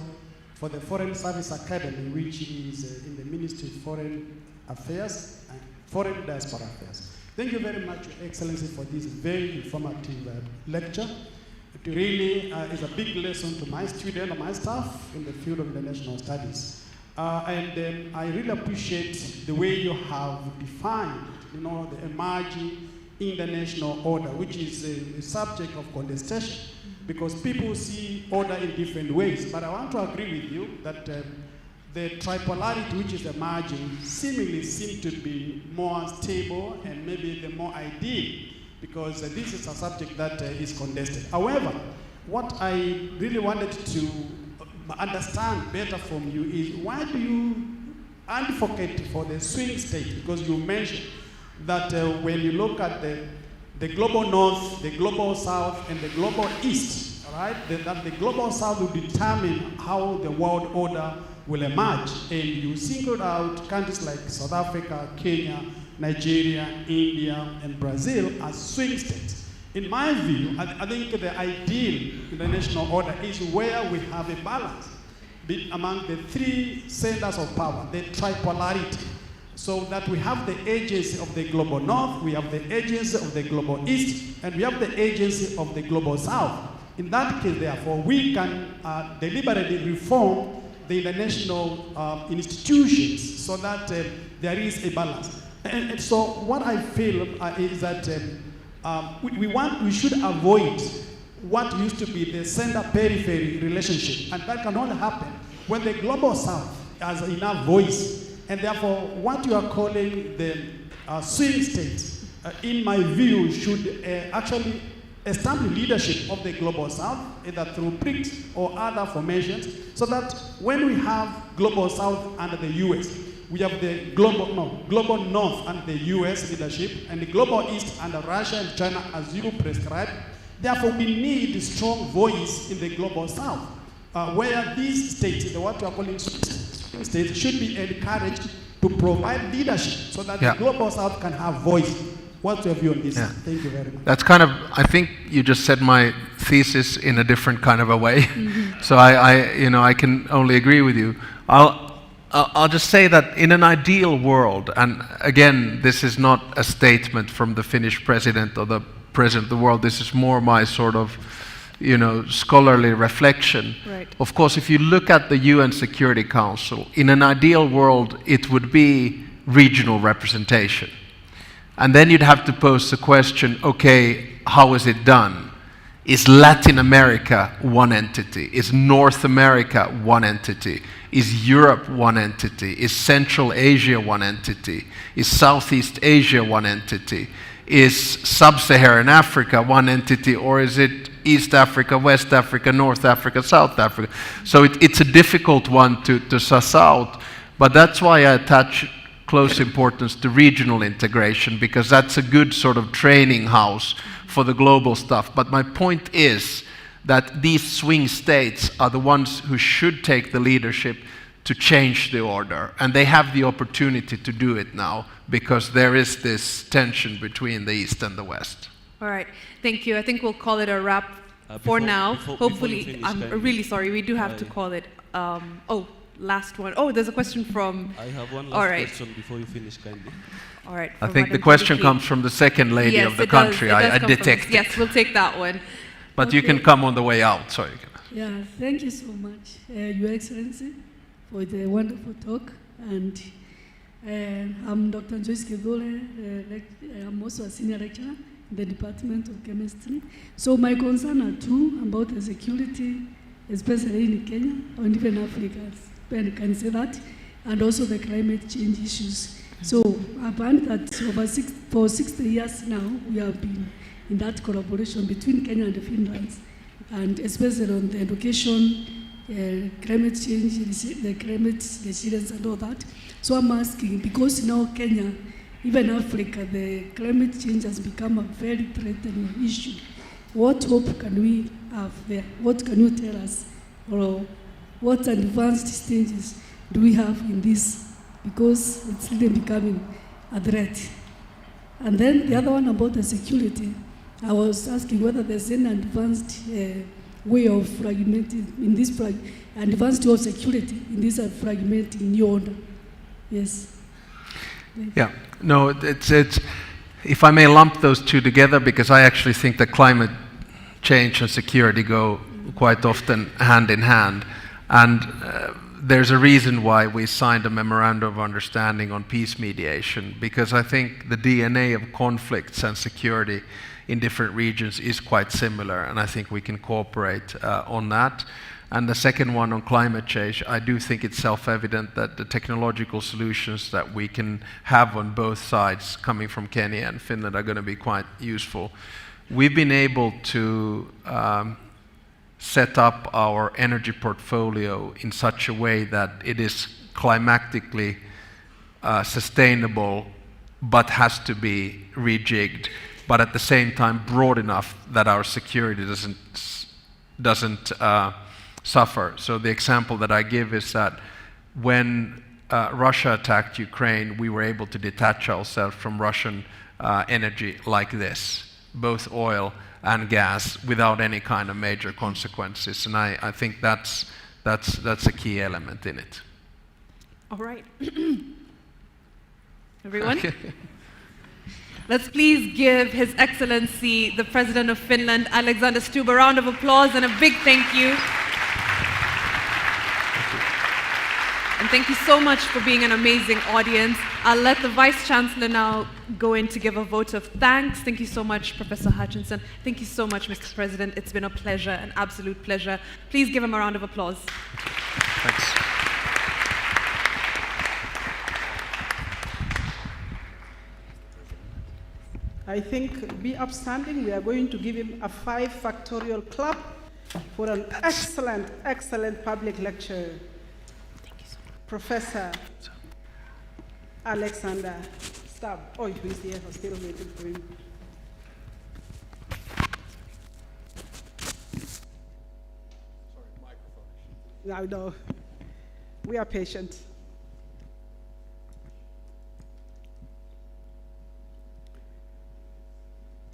Speaker 9: for the Foreign Service Academy, which is in the Ministry of Foreign Affairs and Foreign Diaspora Affairs. Thank you very much, Your Excellency, for this very informative lecture. It really is a big lesson to my students and my staff in the field of international studies. And I really appreciate the way you have defined, you know, the emerging international order, which is a subject of contestation, because people see order in different ways. But I want to agree with you that the tripolarity which is emerging seemingly seems to be more stable and maybe the more ideal, because this is a subject that is contested. However, what I really wanted to understand better from you is, why do you advocate for the swing state? Because you mentioned that when you look at the global north, the global south, and the global east, right, that the global south will determine how the world order will emerge. And you singled out countries like South Africa, Kenya, Nigeria, India, and Brazil as swing states. In my view, I think the ideal international order is where we have a balance among the three centers of power, the tripolarity, so that we have the agency of the global north, we have the agency of the global east, and we have the agency of the global south. In that case, therefore, we can deliberately reform the international institutions so that there is a balance. And so what I feel is that we should avoid what used to be the center-periphery relationship. And that can only happen when the global south has enough voice. And therefore, what you are calling the swing states, in my view, should actually establish leadership of the Global South, either through BRICS or other formations, so that when we have Global South under the US, we have the Global North under the US leadership, and the Global East under Russia and China, as you prescribed. Therefore, we need a strong voice in the Global South, where these states, what we are calling states, should be encouraged to provide leadership so that the Global South can have voice. What's your view on this? Thank you very much.
Speaker 4: That's kind of, I think you just said my thesis in a different kind of a way. So I can only agree with you. I'll just say that in an ideal world, and again, this is not a statement from the Finnish president or the president of the world, this is more my sort of, scholarly reflection.
Speaker 5: Right.
Speaker 4: Of course, if you look at the UN Security Council, in an ideal world, it would be regional representation. And then you'd have to pose the question, okay, how is it done? Is Latin America one entity? Is North America one entity? Is Europe one entity? Is Central Asia one entity? Is Southeast Asia one entity? Is Sub-Saharan Africa one entity, or is it East Africa, West Africa, North Africa, South Africa? So it's a difficult one to suss out, but that's why I attach close importance to regional integration, because that's a good sort of training house for the global stuff. But my point is that these swing states are the ones who should take the leadership to change the order, and they have the opportunity to do it now, because there is this tension between the East and the West.
Speaker 5: All right, thank you. I think we'll call it a wrap for now. Hopefully, I'm really sorry, we do have to call it, last one. Oh, there's a question from...
Speaker 10: I have one last question before you finish, kindly.
Speaker 5: All right.
Speaker 4: I think the question comes from the second lady of the country. I detect it.
Speaker 5: Yes, we'll take that one.
Speaker 4: But you can come on the way out. Sorry.
Speaker 11: Yeah, thank you so much, Your Excellency, for the wonderful talk. And I'm Dr. Joyce Kidole. I'm also a senior lecturer in the Department of Chemistry. So my concern are two about the security, especially in Kenya, or even Africa. I can say that, and also the climate change issues. So I find that for 60 years now, we have been in that collaboration between Kenya and Finland, and especially on the education, climate change, the climate resilience and all that. So I'm asking, because now Kenya, even Africa, the climate change has become a very threatening issue. What hope can we have there? What can you tell us? Or what advanced stages do we have in this? Because it's really becoming a threat. And then the other one about the security, I was asking whether there's any advanced way of fragmenting in this advanced way of security in this fragmenting new order. Yes.
Speaker 4: Yeah. No, it's if I may lump those two together, because I actually think that climate change and security go quite often hand in hand. And there's a reason why we signed a memorandum of understanding on peace mediation, because I think the DNA of conflicts and security in different regions is quite similar, and I think we can cooperate on that. And the second one on climate change, I do think it's self-evident that the technological solutions that we can have on both sides coming from Kenya and Finland are going to be quite useful. We've been able to set up our energy portfolio in such a way that it is climatically sustainable, but has to be rejigged, but at the same time broad enough that our security doesn't suffer. So the example that I give is that when Russia attacked Ukraine, we were able to detach ourselves from Russian energy like this, both oil and gas, without any kind of major consequences. And I think that's a key element in it.
Speaker 5: All right. Everyone? Let's please give His Excellency, the President of Finland, Alexander Stubb, a round of applause and a big thank you. And thank you so much for being an amazing audience. I'll let the Vice Chancellor now go in to give a vote of thanks. Thank you so much, Professor Hutchinson. Thank you so much, Mr. President. It's been a pleasure, an absolute pleasure. Please give him a round of applause.
Speaker 4: Thanks.
Speaker 1: I think, be upstanding. We are going to give him a 5 factorial clap for an excellent, excellent public lecture. Thank you so much. Professor Alexander Stubb. Oh, he's here. I'm still waiting for him.
Speaker 4: Sorry, microphone.
Speaker 1: No, we are patient.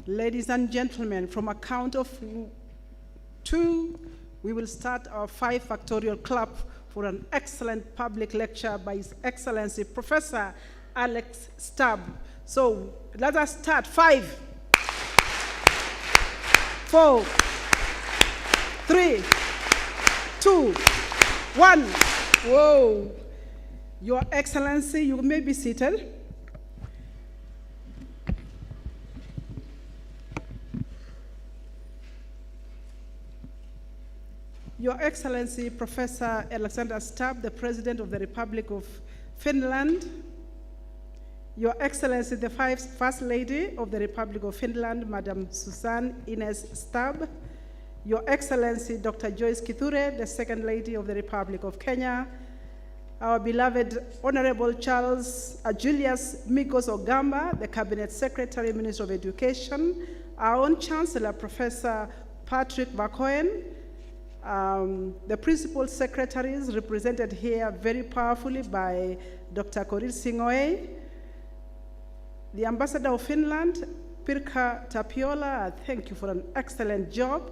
Speaker 1: Ladies and gentlemen, from a count of 2, we will start our 5 factorial clap for an excellent public lecture by His Excellency Professor Alex Stubb. So let us start. 5, 4, 3, 2, 1. Whoa. Your Excellency, you may be seated. Your Excellency, Professor Alexander Stubb, the President of the Republic of Finland. Your Excellency, the First Lady of the Republic of Finland, Madam Susan Ines Stubb. Your Excellency, Dr. Joyce Kithure, the Second Lady of the Republic of Kenya. Our beloved Honorable Charles Julius Migos Ogamba, the Cabinet Secretary, Minister of Education. Our own Chancellor, Professor Patrick Vakoen. The principal secretaries represented here very powerfully by Dr. Korir Singoe. The Ambassador of Finland, Pirkka Tapiola, thank you for an excellent job.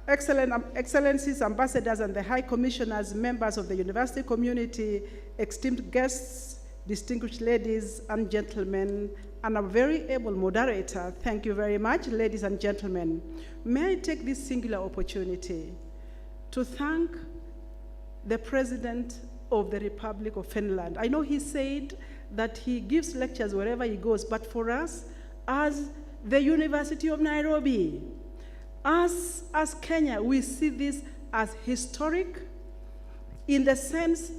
Speaker 1: Excellencies, ambassadors, and the High Commissioners, members of the university community, esteemed guests, distinguished ladies and gentlemen, and a very able moderator, thank you very much, ladies and gentlemen. May I take this singular opportunity to thank the President of the Republic of Finland. I know he said that he gives lectures wherever he goes, but for us, as the University of Nairobi, as Kenya, we see this as historic in the sense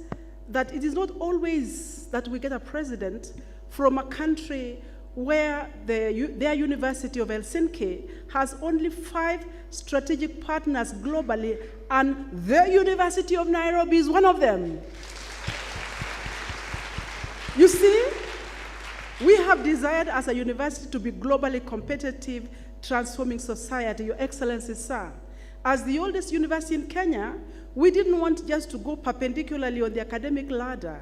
Speaker 1: that it is not always that we get a president from a country where their University of Helsinki has only 5 strategic partners globally, and the University of Nairobi is one of them. You see, we have desired as a university to be globally competitive, transforming society. Your Excellency, sir, as the oldest university in Kenya, we didn't want just to go perpendicularly on the academic ladder,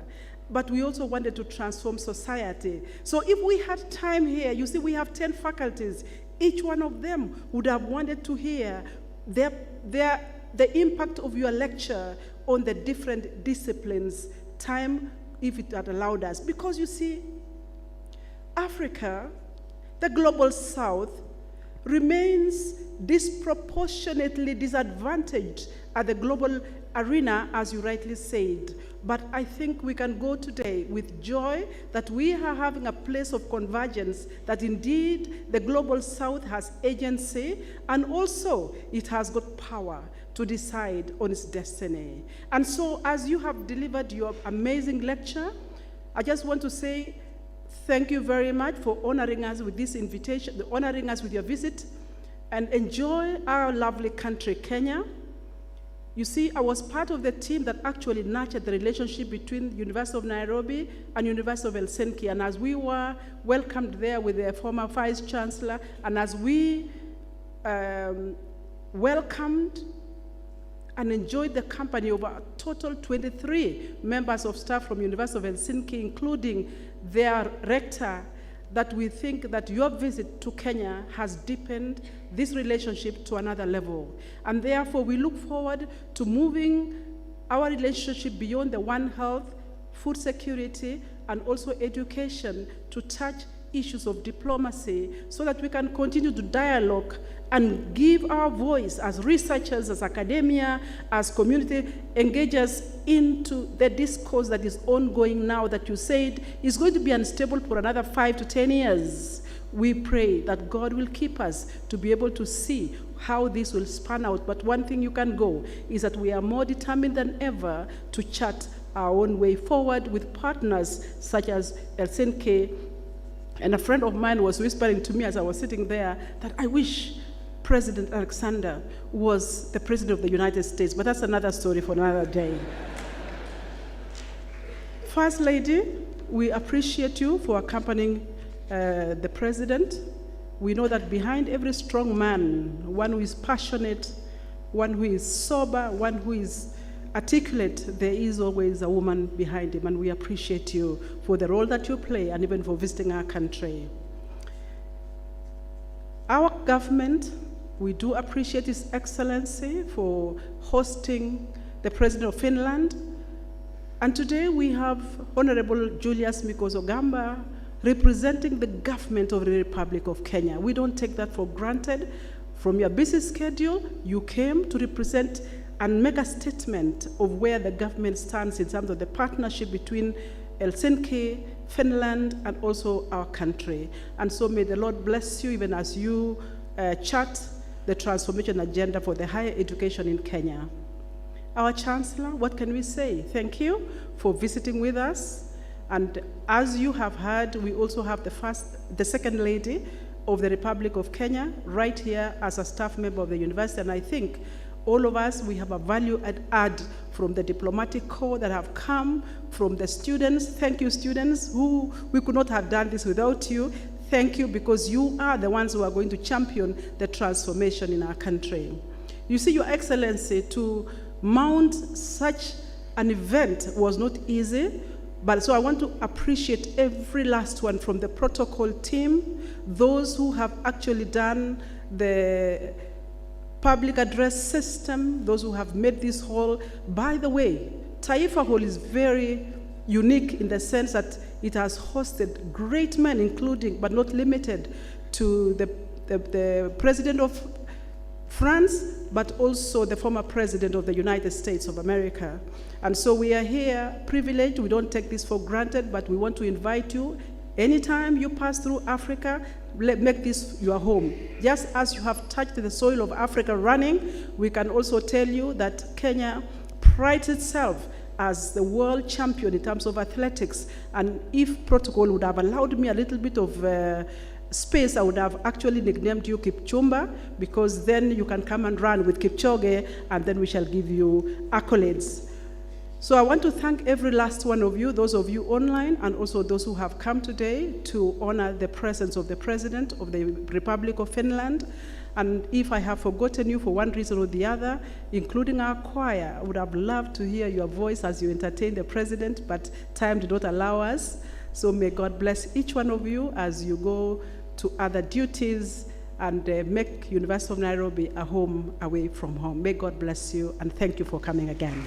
Speaker 1: but we also wanted to transform society. So if we had time here, you see we have 10 faculties. Each one of them would have wanted to hear the impact of your lecture on the different disciplines, time if it had allowed us. Because you see, Africa, the global south, remains disproportionately disadvantaged at the global arena, as you rightly said. But I think we can go today with joy that we are having a place of convergence, that indeed the global south has agency, and also it has got power to decide on its destiny. And so as you have delivered your amazing lecture, I just want to say thank you very much for honoring us with this invitation, honoring us with your visit, and enjoy our lovely country, Kenya. You see, I was part of the team that actually nurtured the relationship between the University of Nairobi and University of Helsinki. And as we were welcomed there with their former Vice Chancellor, and as we welcomed and enjoyed the company of a total 23 members of staff from University of Helsinki, including their rector, that we think that your visit to Kenya has deepened this relationship to another level. And therefore, we look forward to moving our relationship beyond the One Health, food security, and also education to touch issues of diplomacy so that we can continue to dialogue and give our voice as researchers, as academia, as community engagers into the discourse that is ongoing now that you said is going to be unstable for another 5 to 10 years. We pray that God will keep us to be able to see how this will span out. But one thing you can go is that we are more determined than ever to chart our own way forward with partners such as Helsinki, And a friend of mine was whispering to me as I was sitting there that I wish President Alexander was the President of the United States, but that's another story for another day. First Lady, we appreciate you for accompanying the President. We know that behind every strong man, one who is passionate, one who is sober, one who is articulate, there is always a woman behind him, and we appreciate you for the role that you play and even for visiting our country. Our government, we do appreciate His Excellency for hosting the President of Finland. And today we have Honorable Julius Mikos-Ogamba representing the government of the Republic of Kenya. We don't take that for granted. From your busy schedule, you came to represent and make a statement of where the government stands in terms of the partnership between Helsinki, Finland, and also our country. And so may the Lord bless you even as you chart the transformation agenda for the higher education in Kenya. Our Chancellor, what can we say? Thank you for visiting with us. And as you have heard, we also have the Second Lady of the Republic of Kenya right here as a staff member of the university. And I think all of us, we have a value add from the diplomatic corps that have come, from the students. Thank you, students, who we could not have done this without you. Thank you, because you are the ones who are going to champion the transformation in our country. You see, Your Excellency, to mount such an event was not easy, but so I want to appreciate every last one, from the protocol team, those who have actually done the public address system, those who have made this hall. By the way, Taifa Hall is very unique in the sense that it has hosted great men, including, but not limited to the President of France, but also the former President of the United States of America. And so we are here privileged. We don't take this for granted, but we want to invite you. Anytime you pass through Africa, make this your home. Just as you have touched the soil of Africa running, we can also tell you that Kenya prides itself as the world champion in terms of athletics. And if protocol would have allowed me a little bit of space, I would have actually nicknamed you Kipchumba, because then you can come and run with Kipchoge, and then we shall give you accolades. So I want to thank every last one of you, those of you online, and also those who have come today to honor the presence of the President of the Republic of Finland. And if I have forgotten you for one reason or the other, including our choir, I would have loved to hear your voice as you entertain the President, but time did not allow us. So may God bless each one of you as you go to other duties and make University of Nairobi a home away from home. May God bless you, and thank you for coming again.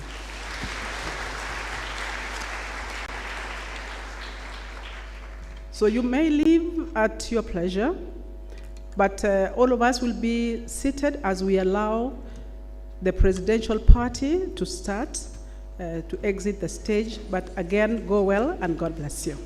Speaker 1: So you may leave at your pleasure, but all of us will be seated as we allow the presidential party to start, to exit the stage. But again, go well, and God bless you.